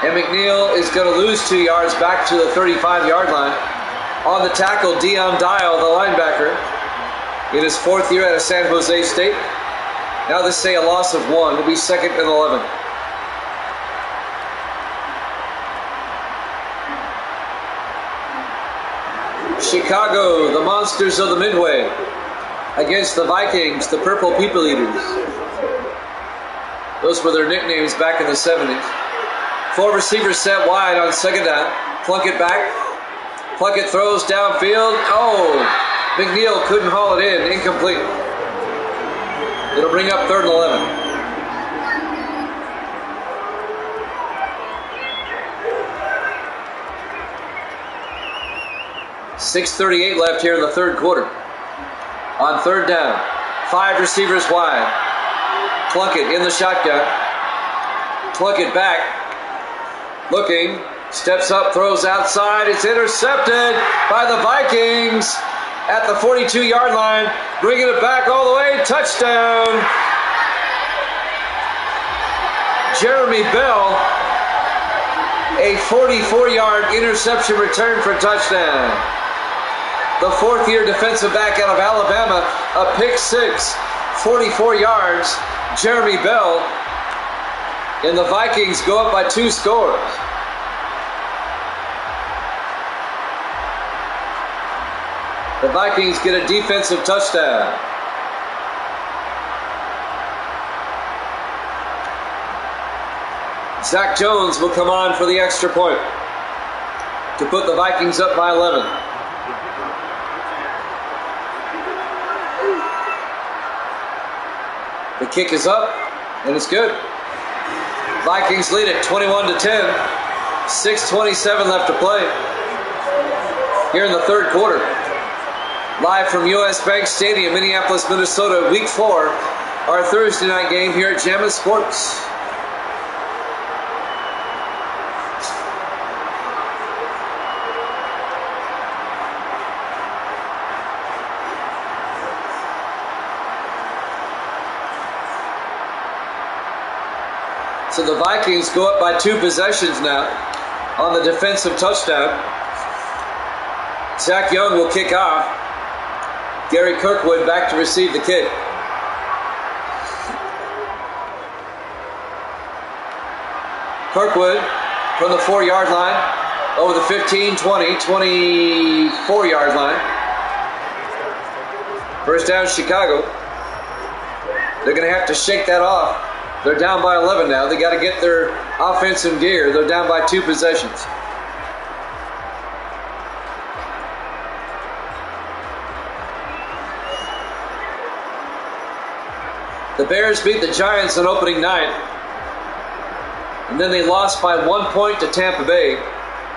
and McNeil is going to lose 2 yards back to the 35-yard line. On the tackle, Dion Dial, the linebacker, in his 4th year out of San Jose State. Now they say a loss of 1. It'll be 2nd and 11. Chicago, the Monsters of the Midway, against the Vikings, the Purple People Eaters. Those were their nicknames back in the 70s. 4 receivers set wide on 2nd down. Plunkett back. Plunkett throws downfield. Oh, McNeil couldn't haul it in. Incomplete. It'll bring up 3rd and 11. 6:38 left here in the 3rd quarter. On 3rd down, 5 receivers wide. Plunkett in the shotgun. Plunkett back. Looking. Steps up, throws outside. It's intercepted by the Vikings at the 42-yard line. Bringing it back all the way. Touchdown. Jeremy Bell. A 44-yard interception return for touchdown. the fourth-year defensive back out of Alabama, a pick six, 44 yards, Jeremy Bell. And the Vikings go up by 2 scores. The Vikings get a defensive touchdown. Zach Jones will come on for the extra point to put the Vikings up by 11. The kick is up, and it's good. Vikings lead it 21-10. 6:27 left to play here in the third quarter. Live from US Bank Stadium, Minneapolis, Minnesota, Week 4, our Thursday night game here at Jammin' Sports. So the Vikings go up by 2 possessions now on the defensive touchdown. Zach Young will kick off. Gary Kirkwood back to receive the kick. Kirkwood from the 4-yard line over the 15, 20, 24-yard line. First down, Chicago. They're going to have to shake that off. They're down by 11 now. They got to get their offense in gear. They're down by 2 possessions. The Bears beat the Giants on opening night. And then they lost by 1 point to Tampa Bay.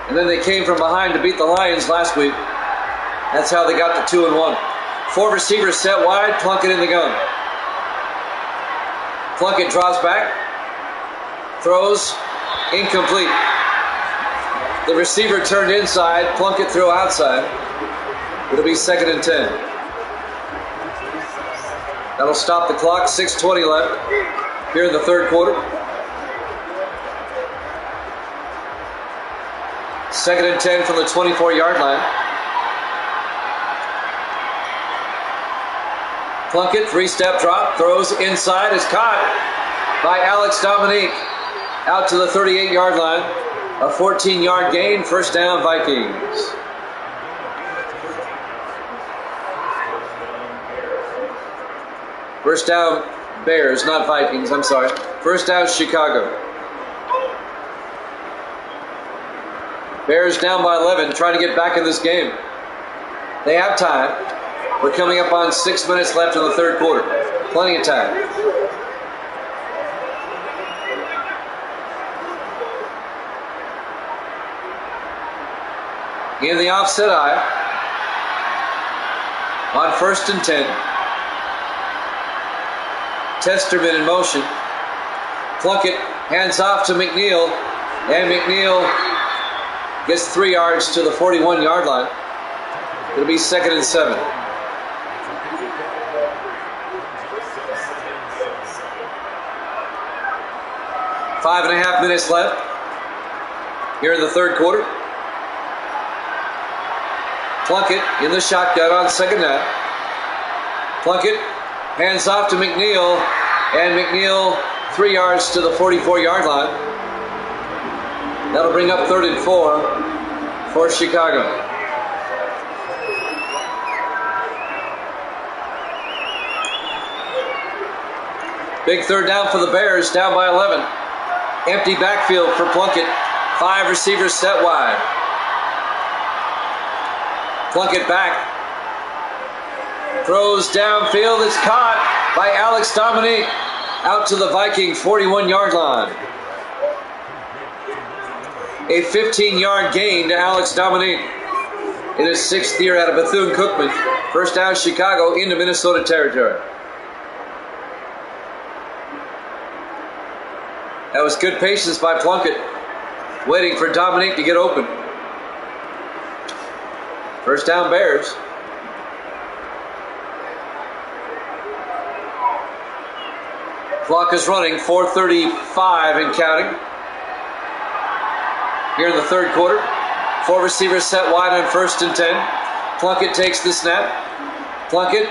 And then they came from behind to beat the Lions last week. That's how they got to 2-1. 4 receivers set wide, Plunkett in the gun. Plunkett draws back, throws, incomplete. The receiver turned inside, Plunkett threw outside. It'll be 2nd and 10. That'll stop the clock, 6:20 left here in the third quarter. 2nd and 10 from the 24-yard line. Plunkett, 3-step drop, throws inside, is caught by Alex Dominique. Out to the 38-yard line. A 14-yard gain, first down, Vikings. First down, Bears, not Vikings, I'm sorry. First down, Chicago. Bears down by 11, trying to get back in this game. They have time. We're coming up on 6 minutes left in the third quarter. Plenty of time. In the offset eye. On 1st and 10. Testerman in motion. Plunkett hands off to McNeil. And McNeil gets 3 yards to the 41-yard line. It'll be 2nd and 7. 5.5 minutes left here in the third quarter. Plunkett in the shotgun on 2nd down. Plunkett hands off to McNeil, and McNeil 3 yards to the 44-yard line. That'll bring up 3rd and 4 for Chicago. Big third down for the Bears, down by 11. Empty backfield for Plunkett. 5 receivers set wide. Plunkett back. Throws downfield. It's caught by Alex Dominique. Out to the Viking 41-yard line. A 15-yard gain to Alex Dominique in his 6th year out of Bethune-Cookman. First down, Chicago into Minnesota territory. That was good patience by Plunkett, waiting for Dominique to get open. First down, Bears. Clock is running, 4:35 and counting. Here in the third quarter, 4 receivers set wide on 1st and 10. Plunkett takes the snap. Plunkett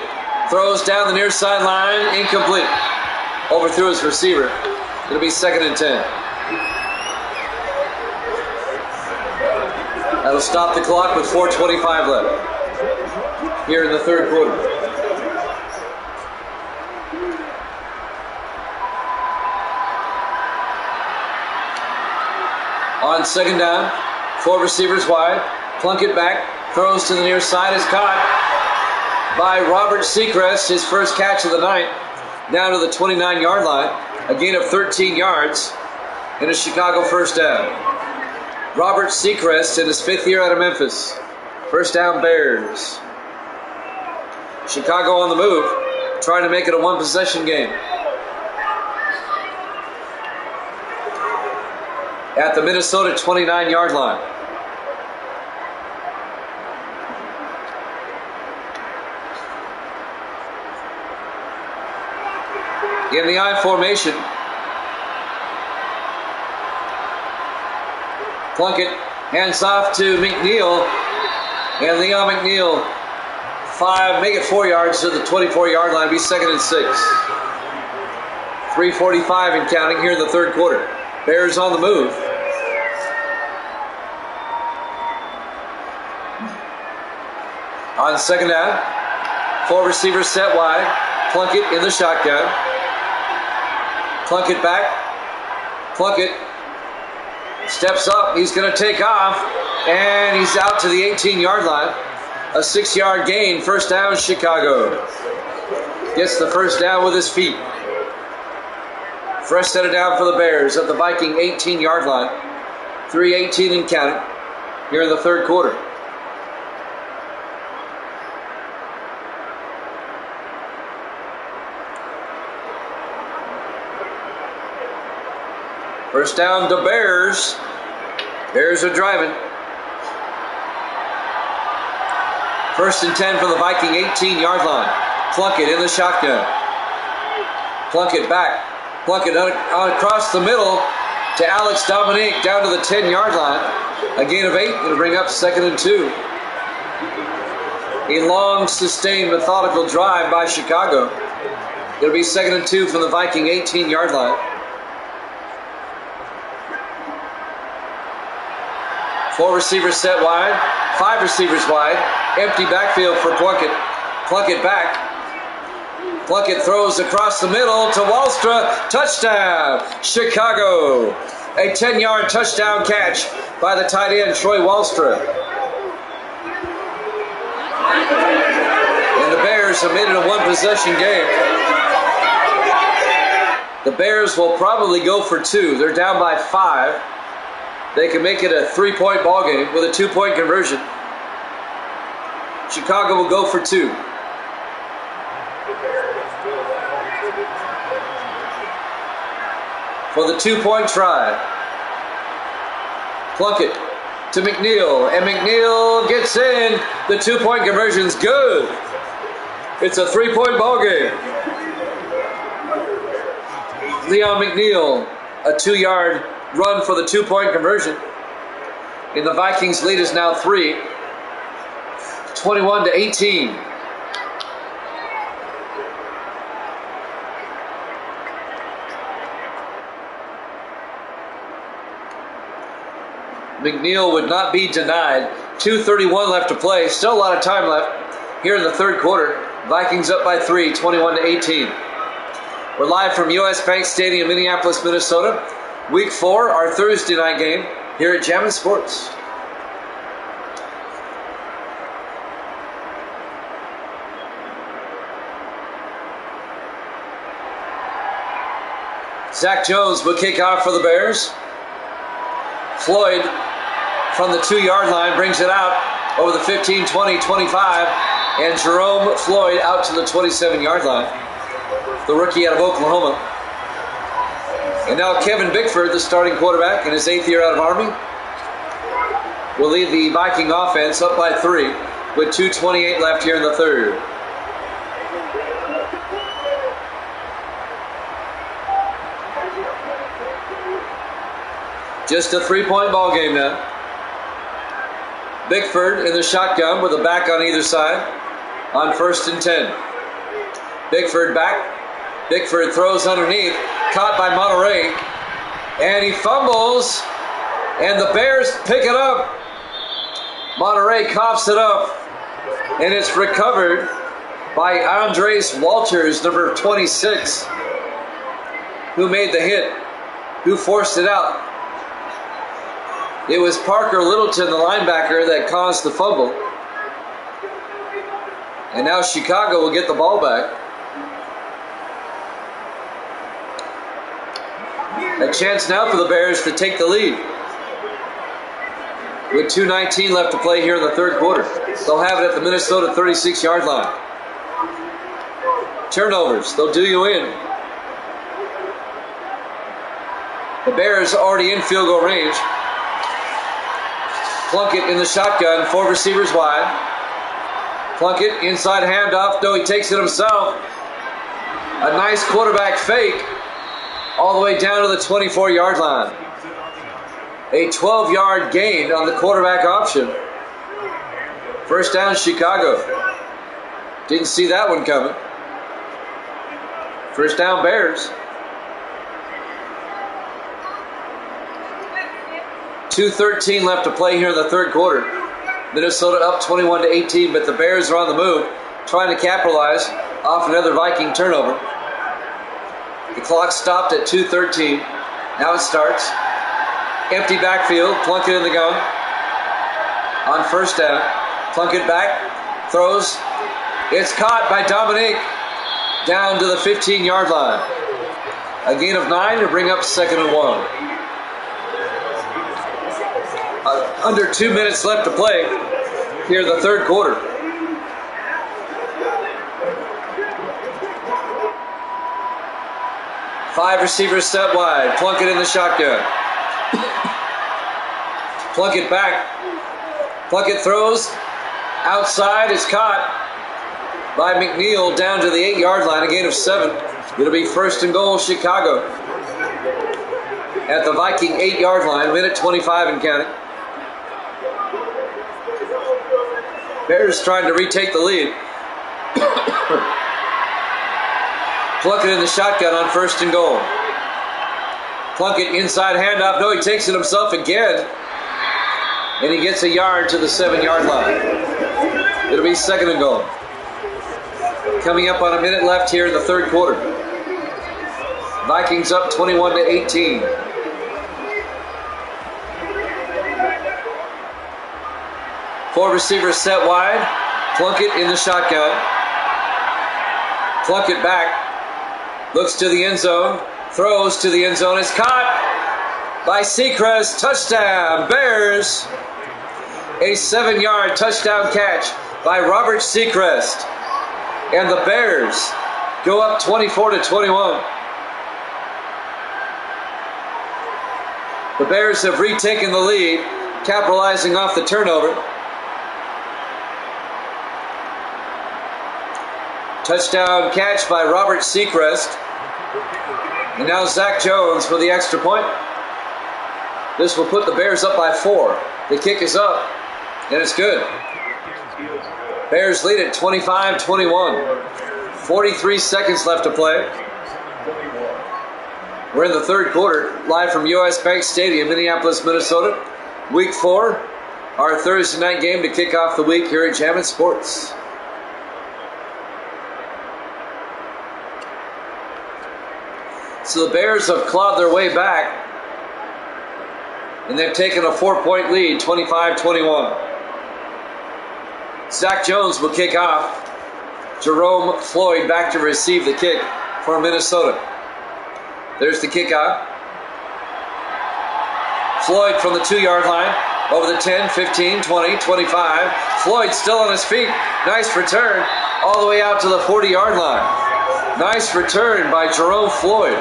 throws down the near sideline, incomplete. Overthrew his receiver. It'll be 2nd and 10. That'll stop the clock with 4:25 left here in the third quarter. On 2nd down, 4 receivers wide. Plunkett back, throws to the near side, is caught by Robert Seacrest, his first catch of the night, down to the 29-yard line. A gain of 13 yards and a Chicago first down. Robert Seacrest in his 5th year out of Memphis. First down, Bears. Chicago on the move, trying to make it a one-possession game. At the Minnesota 29-yard line. In the I formation, Plunkett hands off to McNeil, and Leon McNeil 5, make it 4 yards to the 24-yard line. Be 2nd and 6. 3:45 and counting here in the third quarter. Bears on the move. On 2nd down, 4 receivers set wide. Plunkett in the shotgun. Plunkett back. Plunkett steps up. He's going to take off, and he's out to the 18-yard line. A 6-yard gain. First down, Chicago. Gets the first down with his feet. Fresh set it down for the Bears at the Viking 18-yard line. 3:18 and counting here in the third quarter. First down to Bears. Bears are driving. 1st and 10 from the Viking 18-yard line. Plunkett in the shotgun. Plunkett back. Plunkett across the middle to Alex Dominique down to the 10-yard line. A gain of 8. It'll bring up 2nd and 2. A long, sustained, methodical drive by Chicago. It'll be 2nd and 2 from the Viking 18-yard line. 4 receivers set wide, 5 receivers wide, empty backfield for Plunkett. Plunkett back. Plunkett throws across the middle to Wallstra. Touchdown, Chicago. A 10-yard touchdown catch by the tight end, Troy Wallstra. And the Bears have made it a one-possession game. The Bears will probably go for 2. They're down by 5. They can make it a 3-point ball game with a 2-point conversion. Chicago will go for 2. For the 2-point try. Plunkett to McNeil, and McNeil gets in. The 2-point conversion's good. It's a 3-point ball game. Leon McNeil, a 2-yard run for the 2-point conversion. And the Vikings lead is now 3, 21-18. McNeil would not be denied. 2:31 left to play. Still a lot of time left here in the third quarter. Vikings up by 3, 21-18. We're live from US Bank Stadium, Minneapolis, Minnesota. Week 4, our Thursday night game here at Jammin' Sports. Zach Jones will kick off for the Bears. Floyd from the 2-yard line brings it out over the 15, 20, 25, and Jerome Floyd out to the 27-yard line. The rookie out of Oklahoma. And now Kevin Bickford, the starting quarterback in his 8th year out of Army, will lead the Viking offense up by 3 with 2:28 left here in the third. Just a 3-point ball game now. Bickford in the shotgun with a back on either side on 1st and 10. Bickford back. Bickford throws underneath, caught by Monterey, and he fumbles, and the Bears pick it up. Monterey coughs it up, and it's recovered by Andres Walters, number 26, who made the hit, who forced it out. It was Parker Littleton, the linebacker, that caused the fumble. And now Chicago will get the ball back. A chance now for the Bears to take the lead. With 2:19 left to play here in the third quarter. They'll have it at the Minnesota 36-yard line. Turnovers, they'll do you in. The Bears already in field goal range. Plunkett in the shotgun, 4 receivers wide. Plunkett inside handoff, no, he takes it himself. A nice quarterback fake all the way down to the 24-yard line. A 12-yard gain on the quarterback option. First down, Chicago. Didn't see that one coming. First down, Bears. 2:13 left to play here in the third quarter. Minnesota up 21-18, but the Bears are on the move, trying to capitalize off another Viking turnover. The clock stopped at 2:13. Now it starts. Empty backfield. Plunkett in the gun. On first down. Plunkett back. Throws. It's caught by Dominique. Down to the 15-yard line. A gain of 9 to bring up 2nd and 1. Under 2 minutes left to play here in the third quarter. Five receivers set wide. Plunkett in the shotgun. Plunkett back. Plunkett throws. Outside is caught by McNeil down to the 8-yard line. A gain of 7. It'll be 1st and goal, Chicago. At the Viking 8-yard line. Minute 25 and counting. Bears trying to retake the lead. Plunkett in the shotgun on 1st and goal. Plunkett inside handoff. No, he takes it himself again. And he gets a yard to the 7-yard line. It'll be 2nd and goal. Coming up on a minute left here in the third quarter. Vikings up 21-18. Four receivers set wide. Plunkett in the shotgun. Plunkett back. Looks to the end zone. Throws to the end zone. It's caught by Seacrest. Touchdown, Bears. A 7-yard touchdown catch by Robert Seacrest. And the Bears go up 24-21. The Bears have retaken the lead, capitalizing off the turnover. Touchdown catch by Robert Seacrest. And now Zach Jones for the extra point. This will put the Bears up by 4. The kick is up, and it's good. Bears lead at 25-21. 43 seconds left to play. We're in the third quarter, live from US Bank Stadium, Minneapolis, Minnesota. Week 4, our Thursday night game to kick off the week here at Jammin' Sports. So the Bears have clawed their way back, and they've taken a 4-point lead, 25-21. Zach Jones will kick off. Jerome Floyd back to receive the kick for Minnesota. There's the kickoff. Floyd from the 2-yard line, over the 10, 15, 20, 25. Floyd still on his feet. Nice return all the way out to the 40-yard line. Nice return by Jerome Floyd.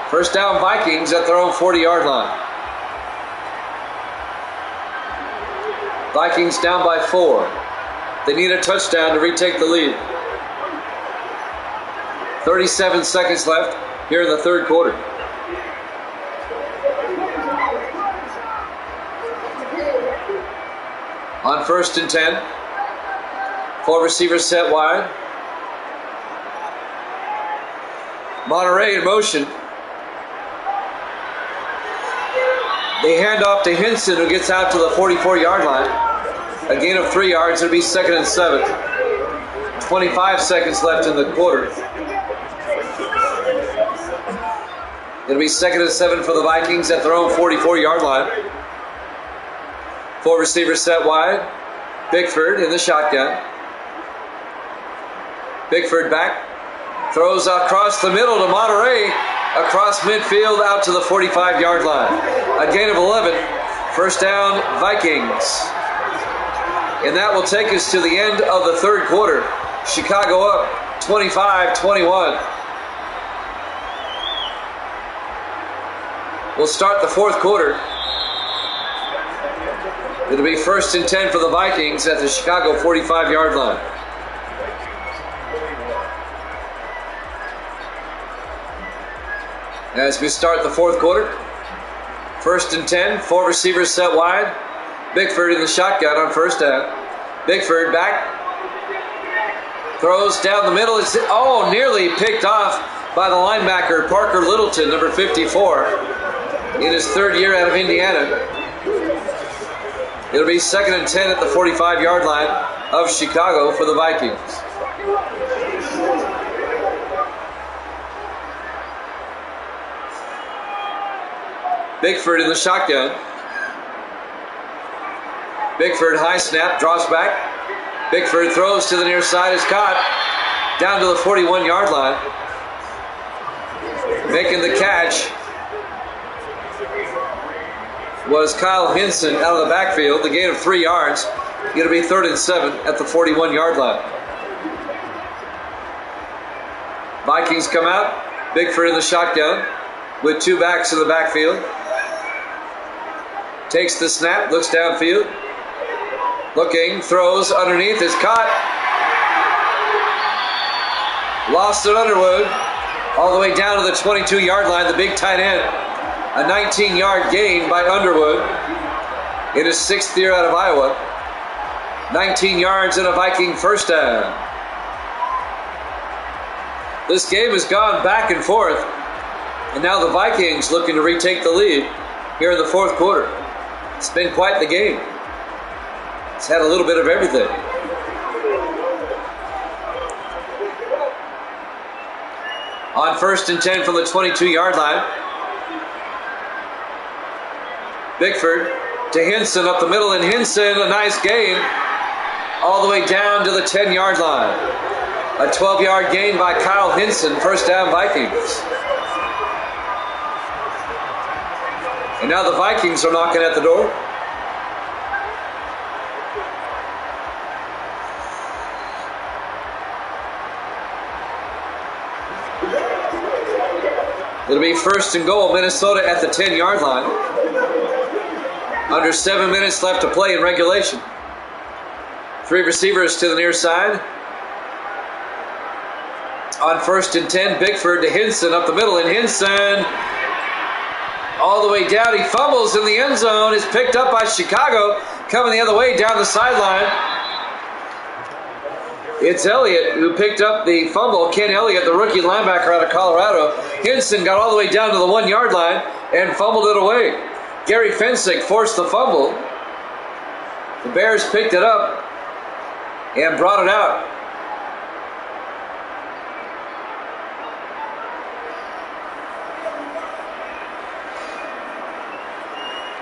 First down, Vikings at their own 40-yard line. Vikings down by 4. They need a touchdown to retake the lead. 37 seconds left here in the third quarter. On 1st and 10. 4 receivers set wide. Monterey in motion. They hand off to Hinson, who gets out to the 44-yard line. A gain of 3 yards. It'll be 2nd and 7. 25 seconds left in the quarter. It'll be 2nd and 7 for the Vikings at their own 44-yard line. 4 receivers set wide. Bickford in the shotgun. Bickford back. Throws across the middle to Monterey. Across midfield out to the 45-yard line. A gain of 11. First down, Vikings. And that will take us to the end of the third quarter. Chicago up 25-21. We'll start the fourth quarter. It'll be 1st and 10 for the Vikings at the Chicago 45-yard line. As we start the fourth quarter, 1st and 10, 4 receivers set wide. Bickford in the shotgun on first down. Bickford back. Throws down the middle. It's nearly picked off by the linebacker, Parker Littleton, number 54, in his third year out of Indiana. It'll be 2nd and 10 at the 45-yard line of Chicago for the Vikings. Bickford in the shotgun. Bickford high snap, drops back. Bickford throws to the near side, is caught down to the 41-yard line. Making the catch was Kyle Hinson out of the backfield. The gain of 3 yards. Going to be 3rd and 7 at the 41-yard line. Vikings come out. Bickford in the shotgun with 2 backs in the backfield. Takes the snap, looks downfield. Looking, throws underneath, is caught. Lost at Underwood. All the way down to the 22-yard line, the big tight end. A 19-yard gain by Underwood in his 6th year out of Iowa. 19 yards and a Viking first down. This game has gone back and forth. And now the Vikings looking to retake the lead here in the fourth quarter. It's been quite the game. It's had a little bit of everything. On 1st and 10 from the 22-yard line. Bickford to Hinson up the middle, and Hinson, a nice gain, all the way down to the 10-yard line. A 12-yard gain by Kyle Hinson, first down Vikings. And now the Vikings are knocking at the door. It'll be 1st and goal, Minnesota at the 10-yard line. Under 7 minutes left to play in regulation. 3 receivers to the near side. On 1st and 10, Bickford to Hinson up the middle, and Hinson all the way down. He fumbles in the end zone. Is picked up by Chicago. Coming the other way down the sideline. It's Elliott who picked up the fumble. Ken Elliott, the rookie linebacker out of Colorado. Hinson got all the way down to the 1-yard line and fumbled it away. Gary Fensick forced the fumble. The Bears picked it up and brought it out.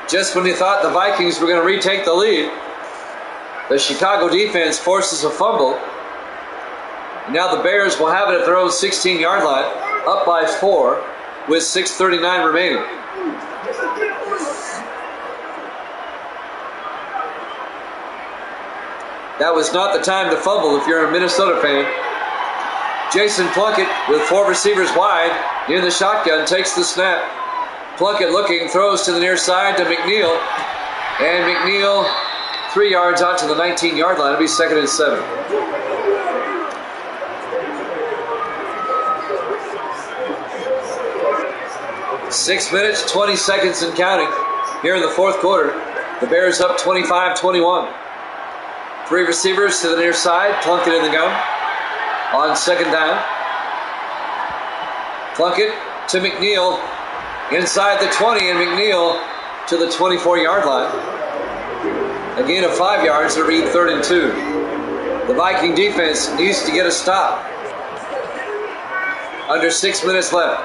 Just when you thought the Vikings were going to retake the lead, the Chicago defense forces a fumble. Now the Bears will have it at their own 16-yard line, up by 4 with 6:39 remaining. That was not the time to fumble if you're a Minnesota fan. Jason Plunkett with 4 receivers wide in the shotgun takes the snap. Plunkett looking, throws to the near side to McNeil. And McNeil 3 yards out to the 19-yard line. It'll be 2nd and 7. Six minutes, 20 seconds and counting here in the fourth quarter. The Bears up 25-21. Three receivers to the near side. Plunkett in the gun. On second down. Plunkett to McNeil. Inside the 20, and McNeil to the 24-yard line. A gain of 5 yards. It'll be 3rd and 2. The Viking defense needs to get a stop. Under 6 minutes left.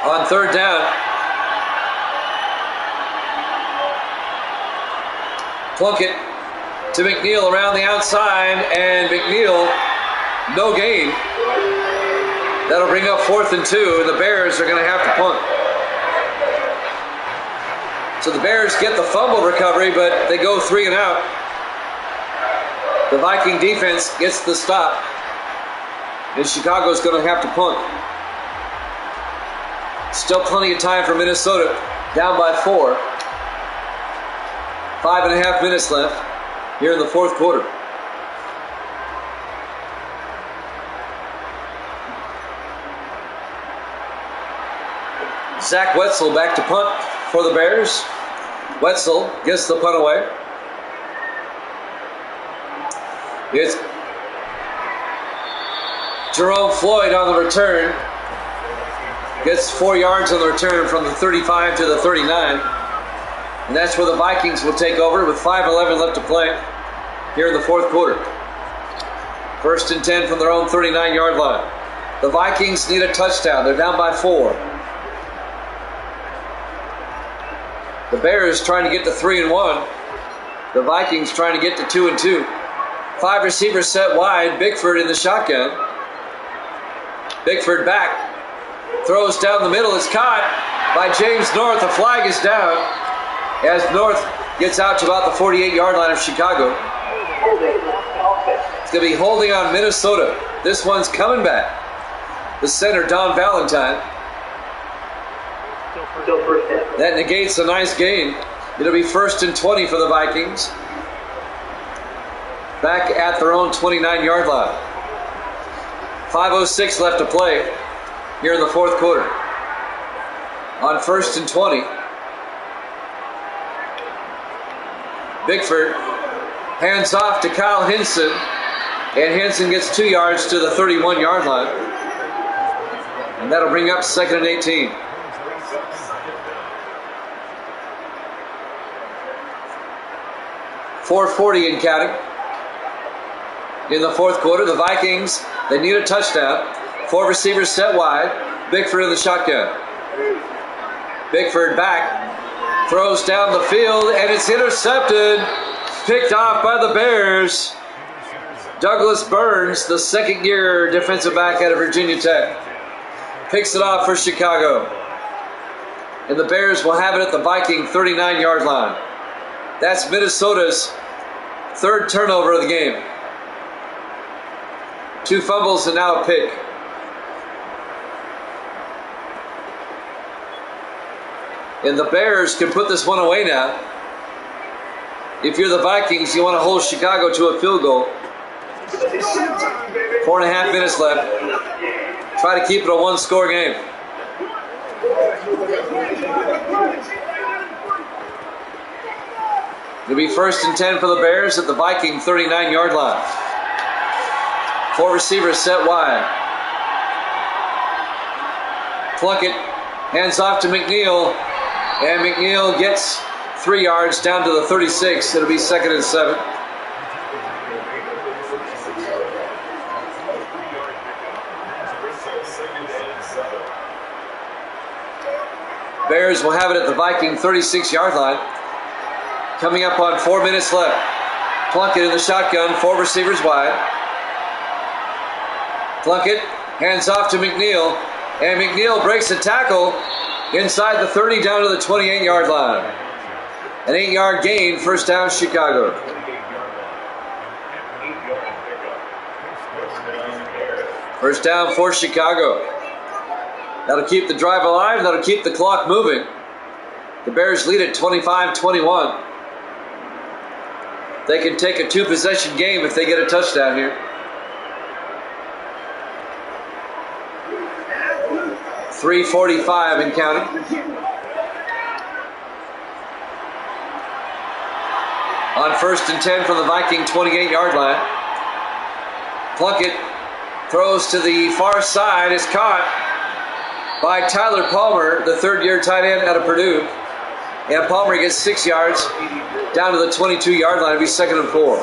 On third down, Plunkett to McNeil around the outside, and McNeil, no gain. That'll bring up 4th and 2, and the Bears are going to have to punt. So the Bears get the fumble recovery, but they go 3 and out. The Viking defense gets the stop, and Chicago's going to have to punt. Still plenty of time for Minnesota, down by 4. 5.5 minutes left here in the fourth quarter. Zach Wetzel back to punt for the Bears. Wetzel gets the punt away. It's Jerome Floyd on the return. Gets 4 yards on the return from the 35 to the 39. And that's where the Vikings will take over with 5:11 left to play here in the fourth quarter. 1st and 10 from their own 39-yard line. The Vikings need a touchdown. They're down by 4. The Bears trying to get to 3 and 1. The Vikings trying to get to 2 and 2. 5 receivers set wide. Bickford in the shotgun. Bickford back. Throws down the middle. It's caught by James North. The flag is down as North gets out to about the 48-yard line of Chicago. It's going to be holding on Minnesota. This one's coming back. The center, Don Valentine. That negates a nice gain. It'll be 1st and 20 for the Vikings. Back at their own 29-yard line. 5:06 left to play here in the fourth quarter. On 1st and 20. Bickford hands off to Kyle Hinson, and Hinson gets 2 yards to the 31-yard line. And that'll bring up 2nd and 18. .440 in counting. In the fourth quarter, the Vikings, they need a touchdown. 4 receivers set wide. Bickford in the shotgun. Bickford back. Throws down the field, and it's intercepted. Picked off by the Bears. Douglas Burns, the second-year defensive back out of Virginia Tech, picks it off for Chicago. And the Bears will have it at the Viking 39-yard line. That's Minnesota's 3rd turnover of the game. 2 fumbles and now a pick. And the Bears can put this one away now. If you're the Vikings, you want to hold Chicago to a field goal. 4.5 minutes left. Try to keep it a 1-score game. It'll be 1st and 10 for the Bears at the Viking 39-yard line. 4 receivers set wide. Plunkett hands off to McNeil, and McNeil gets 3 yards down to the 36. It'll be 2nd and 7. Bears will have it at the Viking 36-yard line. Coming up on 4 minutes left. Plunkett in the shotgun, 4 receivers wide. Plunkett hands off to McNeil, and McNeil breaks a tackle inside the 30 down to the 28-yard line. An 8-yard gain, 1st down Chicago. First down for Chicago. That'll keep the drive alive, that'll keep the clock moving. The Bears lead at 25-21. They can take a 2-possession game if they get a touchdown here. 3:45 and counting. On 1st and 10 from the Viking 28-yard line. Plunkett throws to the far side. Is caught by Tyler Palmer, the third-year tight end out of Purdue. And Palmer gets 6 yards down to the 22-yard line. It'll be 2nd and 4.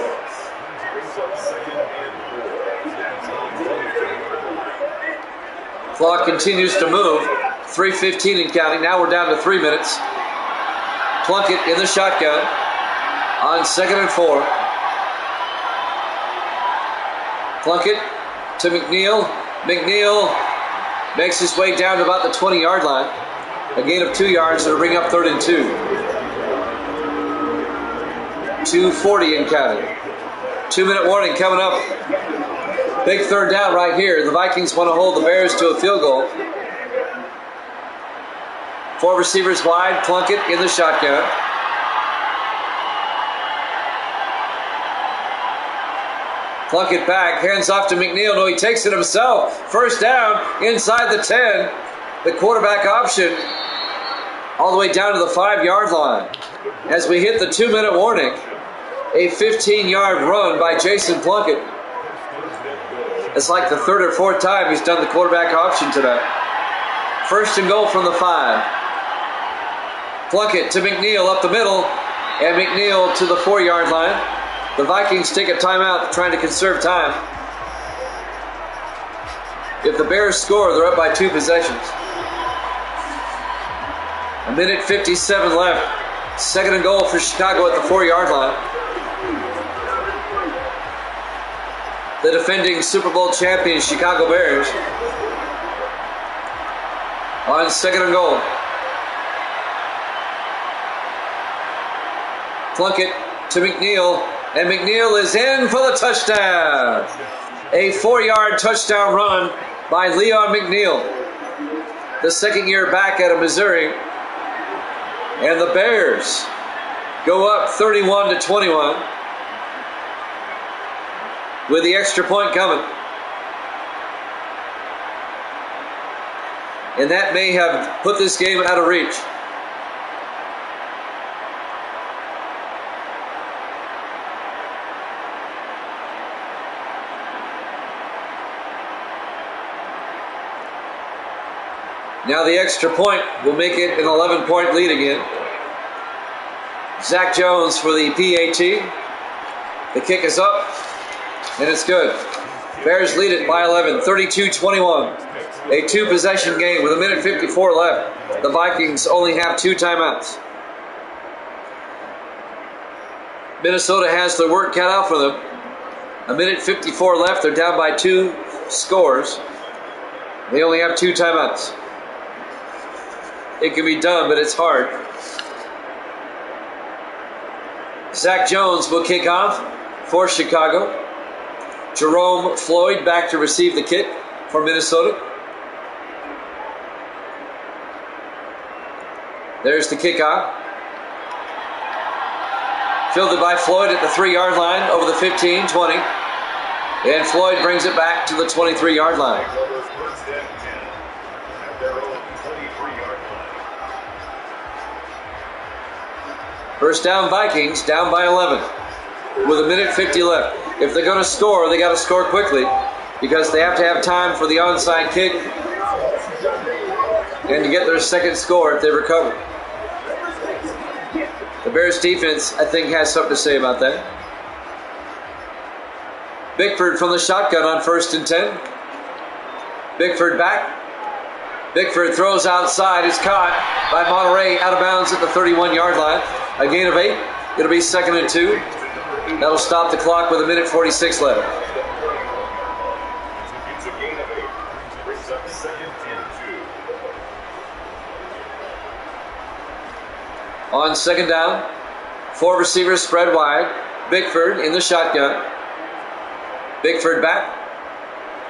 Clock continues to move. 3:15 and counting. Now we're down to 3 minutes. Plunkett in the shotgun on 2nd and 4. Plunkett to McNeil. McNeil makes his way down to about the 20-yard line. A gain of 2 yards to bring up 3rd and 2. 2:40 and counting. 2-minute warning coming up. Big third down right here. The Vikings want to hold the Bears to a field goal. 4 receivers wide. Plunkett in the shotgun. Plunkett back. Hands off to McNeil. No, he takes it himself. First down inside the 10. The quarterback option all the way down to the 5-yard line. As we hit the 2-minute warning, a 15-yard run by Jason Plunkett. It's like the 3rd or 4th time he's done the quarterback option today. 1st and goal from the 5. Plunkett to McNeil up the middle, and McNeil to the 4-yard line. The Vikings take a timeout trying to conserve time. If the Bears score, they're up by 2 possessions. 1:57 left. 2nd and goal for Chicago at the 4-yard line. The defending Super Bowl champions Chicago Bears on 2nd and goal. Plunkett to McNeil, and McNeil is in for the touchdown. A 4-yard touchdown run by Leon McNeil, the 2nd-year back out of Missouri. And the Bears go up 31-21 with the extra point coming. And that may have put this game out of reach. Now the extra point will make it an 11-point lead again. Zach Jones for the PAT. The kick is up, and it's good. Bears lead it by 11, 32-21. A 2-possession game with 1:54 left. The Vikings only have 2 timeouts. Minnesota has their work cut out for them. 1:54 left. They're down by 2 scores. They only have 2 timeouts. It can be done, but it's hard. Zach Jones will kick off for Chicago. Jerome Floyd back to receive the kick for Minnesota. There's the kickoff. Fielded by Floyd at the 3-yard line over the 15, 20. And Floyd brings it back to the 23-yard line. First down Vikings, down by 11 with 1:50 left. If they're going to score, they got to score quickly because they have to have time for the onside kick and to get their second score if they recover. The Bears defense, I think, has something to say about that. Bickford from the shotgun on 1st and 10. Bickford back. Bickford throws outside. It's caught by Monterey out of bounds at the 31-yard line. A gain of 8. It'll be 2nd and 2. That'll stop the clock with 1:46 left. It's a gain of 8. Brings up 2nd and 2. On 2nd down, 4 receivers spread wide. Bickford in the shotgun. Bickford back.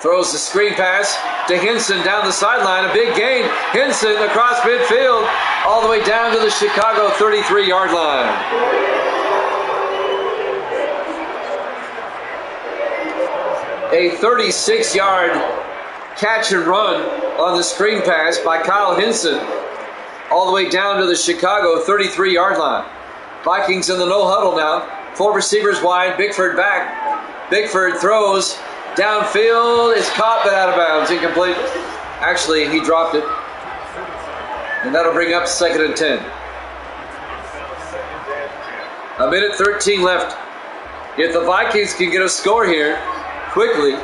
Throws the screen pass to Hinson down the sideline. A big gain. Hinson across midfield all the way down to the Chicago 33-yard line. A 36-yard catch and run on the screen pass by Kyle Hinson all the way down to the Chicago 33-yard line. Vikings in the no huddle now. 4 receivers wide. Bickford back. Bickford throws downfield. It's caught but out of bounds. Incomplete. Actually, he dropped it. And that'll bring up 2nd and 10. A minute 13 left. If the Vikings can get a score here quickly,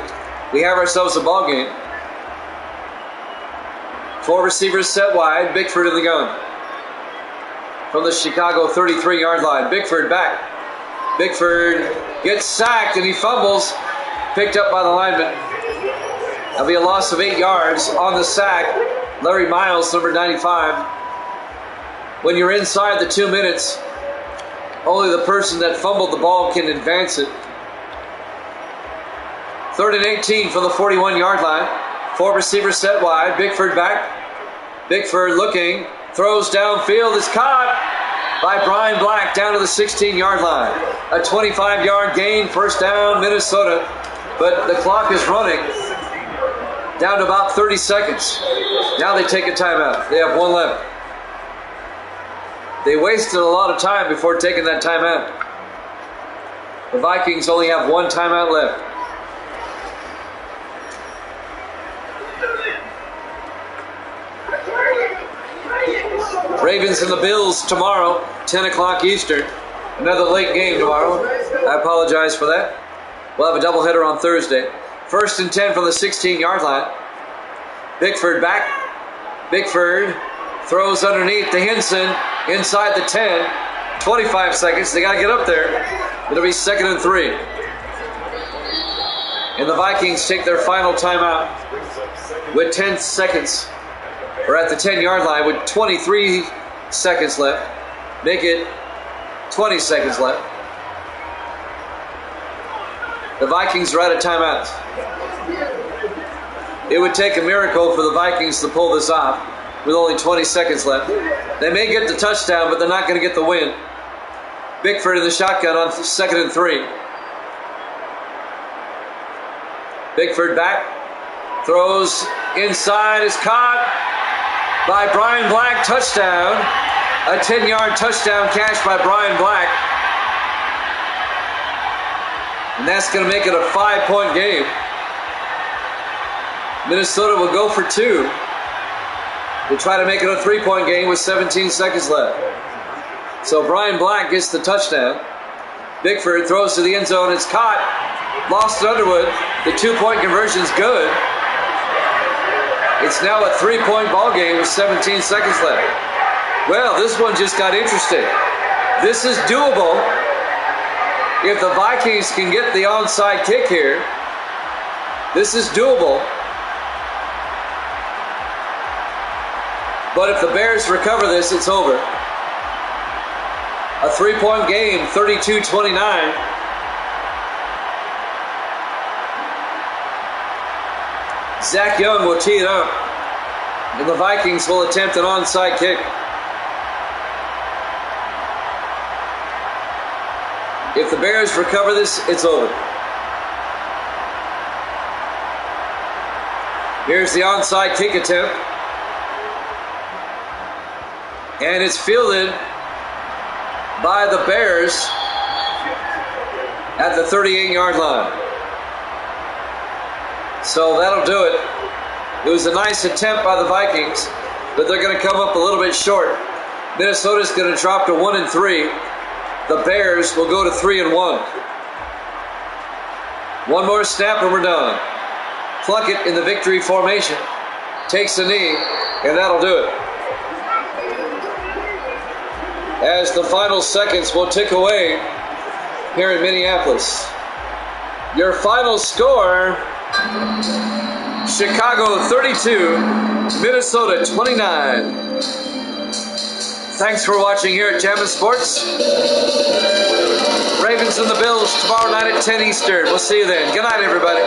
we have ourselves a ball game. 4 receivers set wide. Bickford in the gun. From the Chicago 33-yard line. Bickford back. Bickford gets sacked and he fumbles. Picked up by the lineman. That'll be a loss of 8 yards on the sack. Larry Miles, number 95. When you're inside the 2 minutes, only the person that fumbled the ball can advance it. 3rd and 18 from the 41-yard line. 4 receivers set wide. Bickford back. Bickford looking. Throws downfield. Is caught by Brian Black down to the 16-yard line. A 25-yard gain. First down, Minnesota. But the clock is running down to about 30 seconds. Now they take a timeout. They have 1 left. They wasted a lot of time before taking that timeout. The Vikings only have 1 timeout left. Ravens and the Bills tomorrow, 10 o'clock Eastern. Another late game tomorrow. I apologize for that. We'll have a doubleheader on Thursday. 1st and 10 from the 16-yard line. Bickford back. Bickford throws underneath to Henson inside the 10. 25 seconds. They got to get up there. It'll be 2nd and 3. And the Vikings take their final timeout with 10 seconds. We're at the 10-yard line with 23 seconds left. Make it 20 seconds left. The Vikings are out of timeouts. It would take a miracle for the Vikings to pull this off with only 20 seconds left. They may get the touchdown, but they're not going to get the win. Bickford in the shotgun on 2nd and 3. Bickford back. Throws inside. Is caught by Brian Black. Touchdown. A 10-yard touchdown catch by Brian Black. And that's going to make it a 5-point game. Minnesota will go for 2. We'll try to make it a 3-point game with 17 seconds left. So Brian Black gets the touchdown. Bickford throws to the end zone. It's caught. Lost to Underwood. The 2-point conversion is good. It's now a 3-point ball game with 17 seconds left. Well, this one just got interesting. This is doable if the Vikings can get the onside kick here. This is doable. But if the Bears recover this, it's over. A 3-point game, 32-29. Zach Young will tee it up. And the Vikings will attempt an onside kick. If the Bears recover this, it's over. Here's the onside kick attempt. And it's fielded by the Bears at the 38-yard line. So that'll do it. It was a nice attempt by the Vikings, but they're going to come up a little bit short. Minnesota's going to drop to 1-3. The Bears will go to 3-1. One more snap and we're done. Plunkett in the victory formation takes a knee, and that'll do it. As the final seconds will tick away here in Minneapolis. Your final score, Chicago 32, Minnesota 29. Thanks for watching here at Jammin' Sports. Ravens and the Bills tomorrow night at 10 Eastern. We'll see you then. Good night, everybody.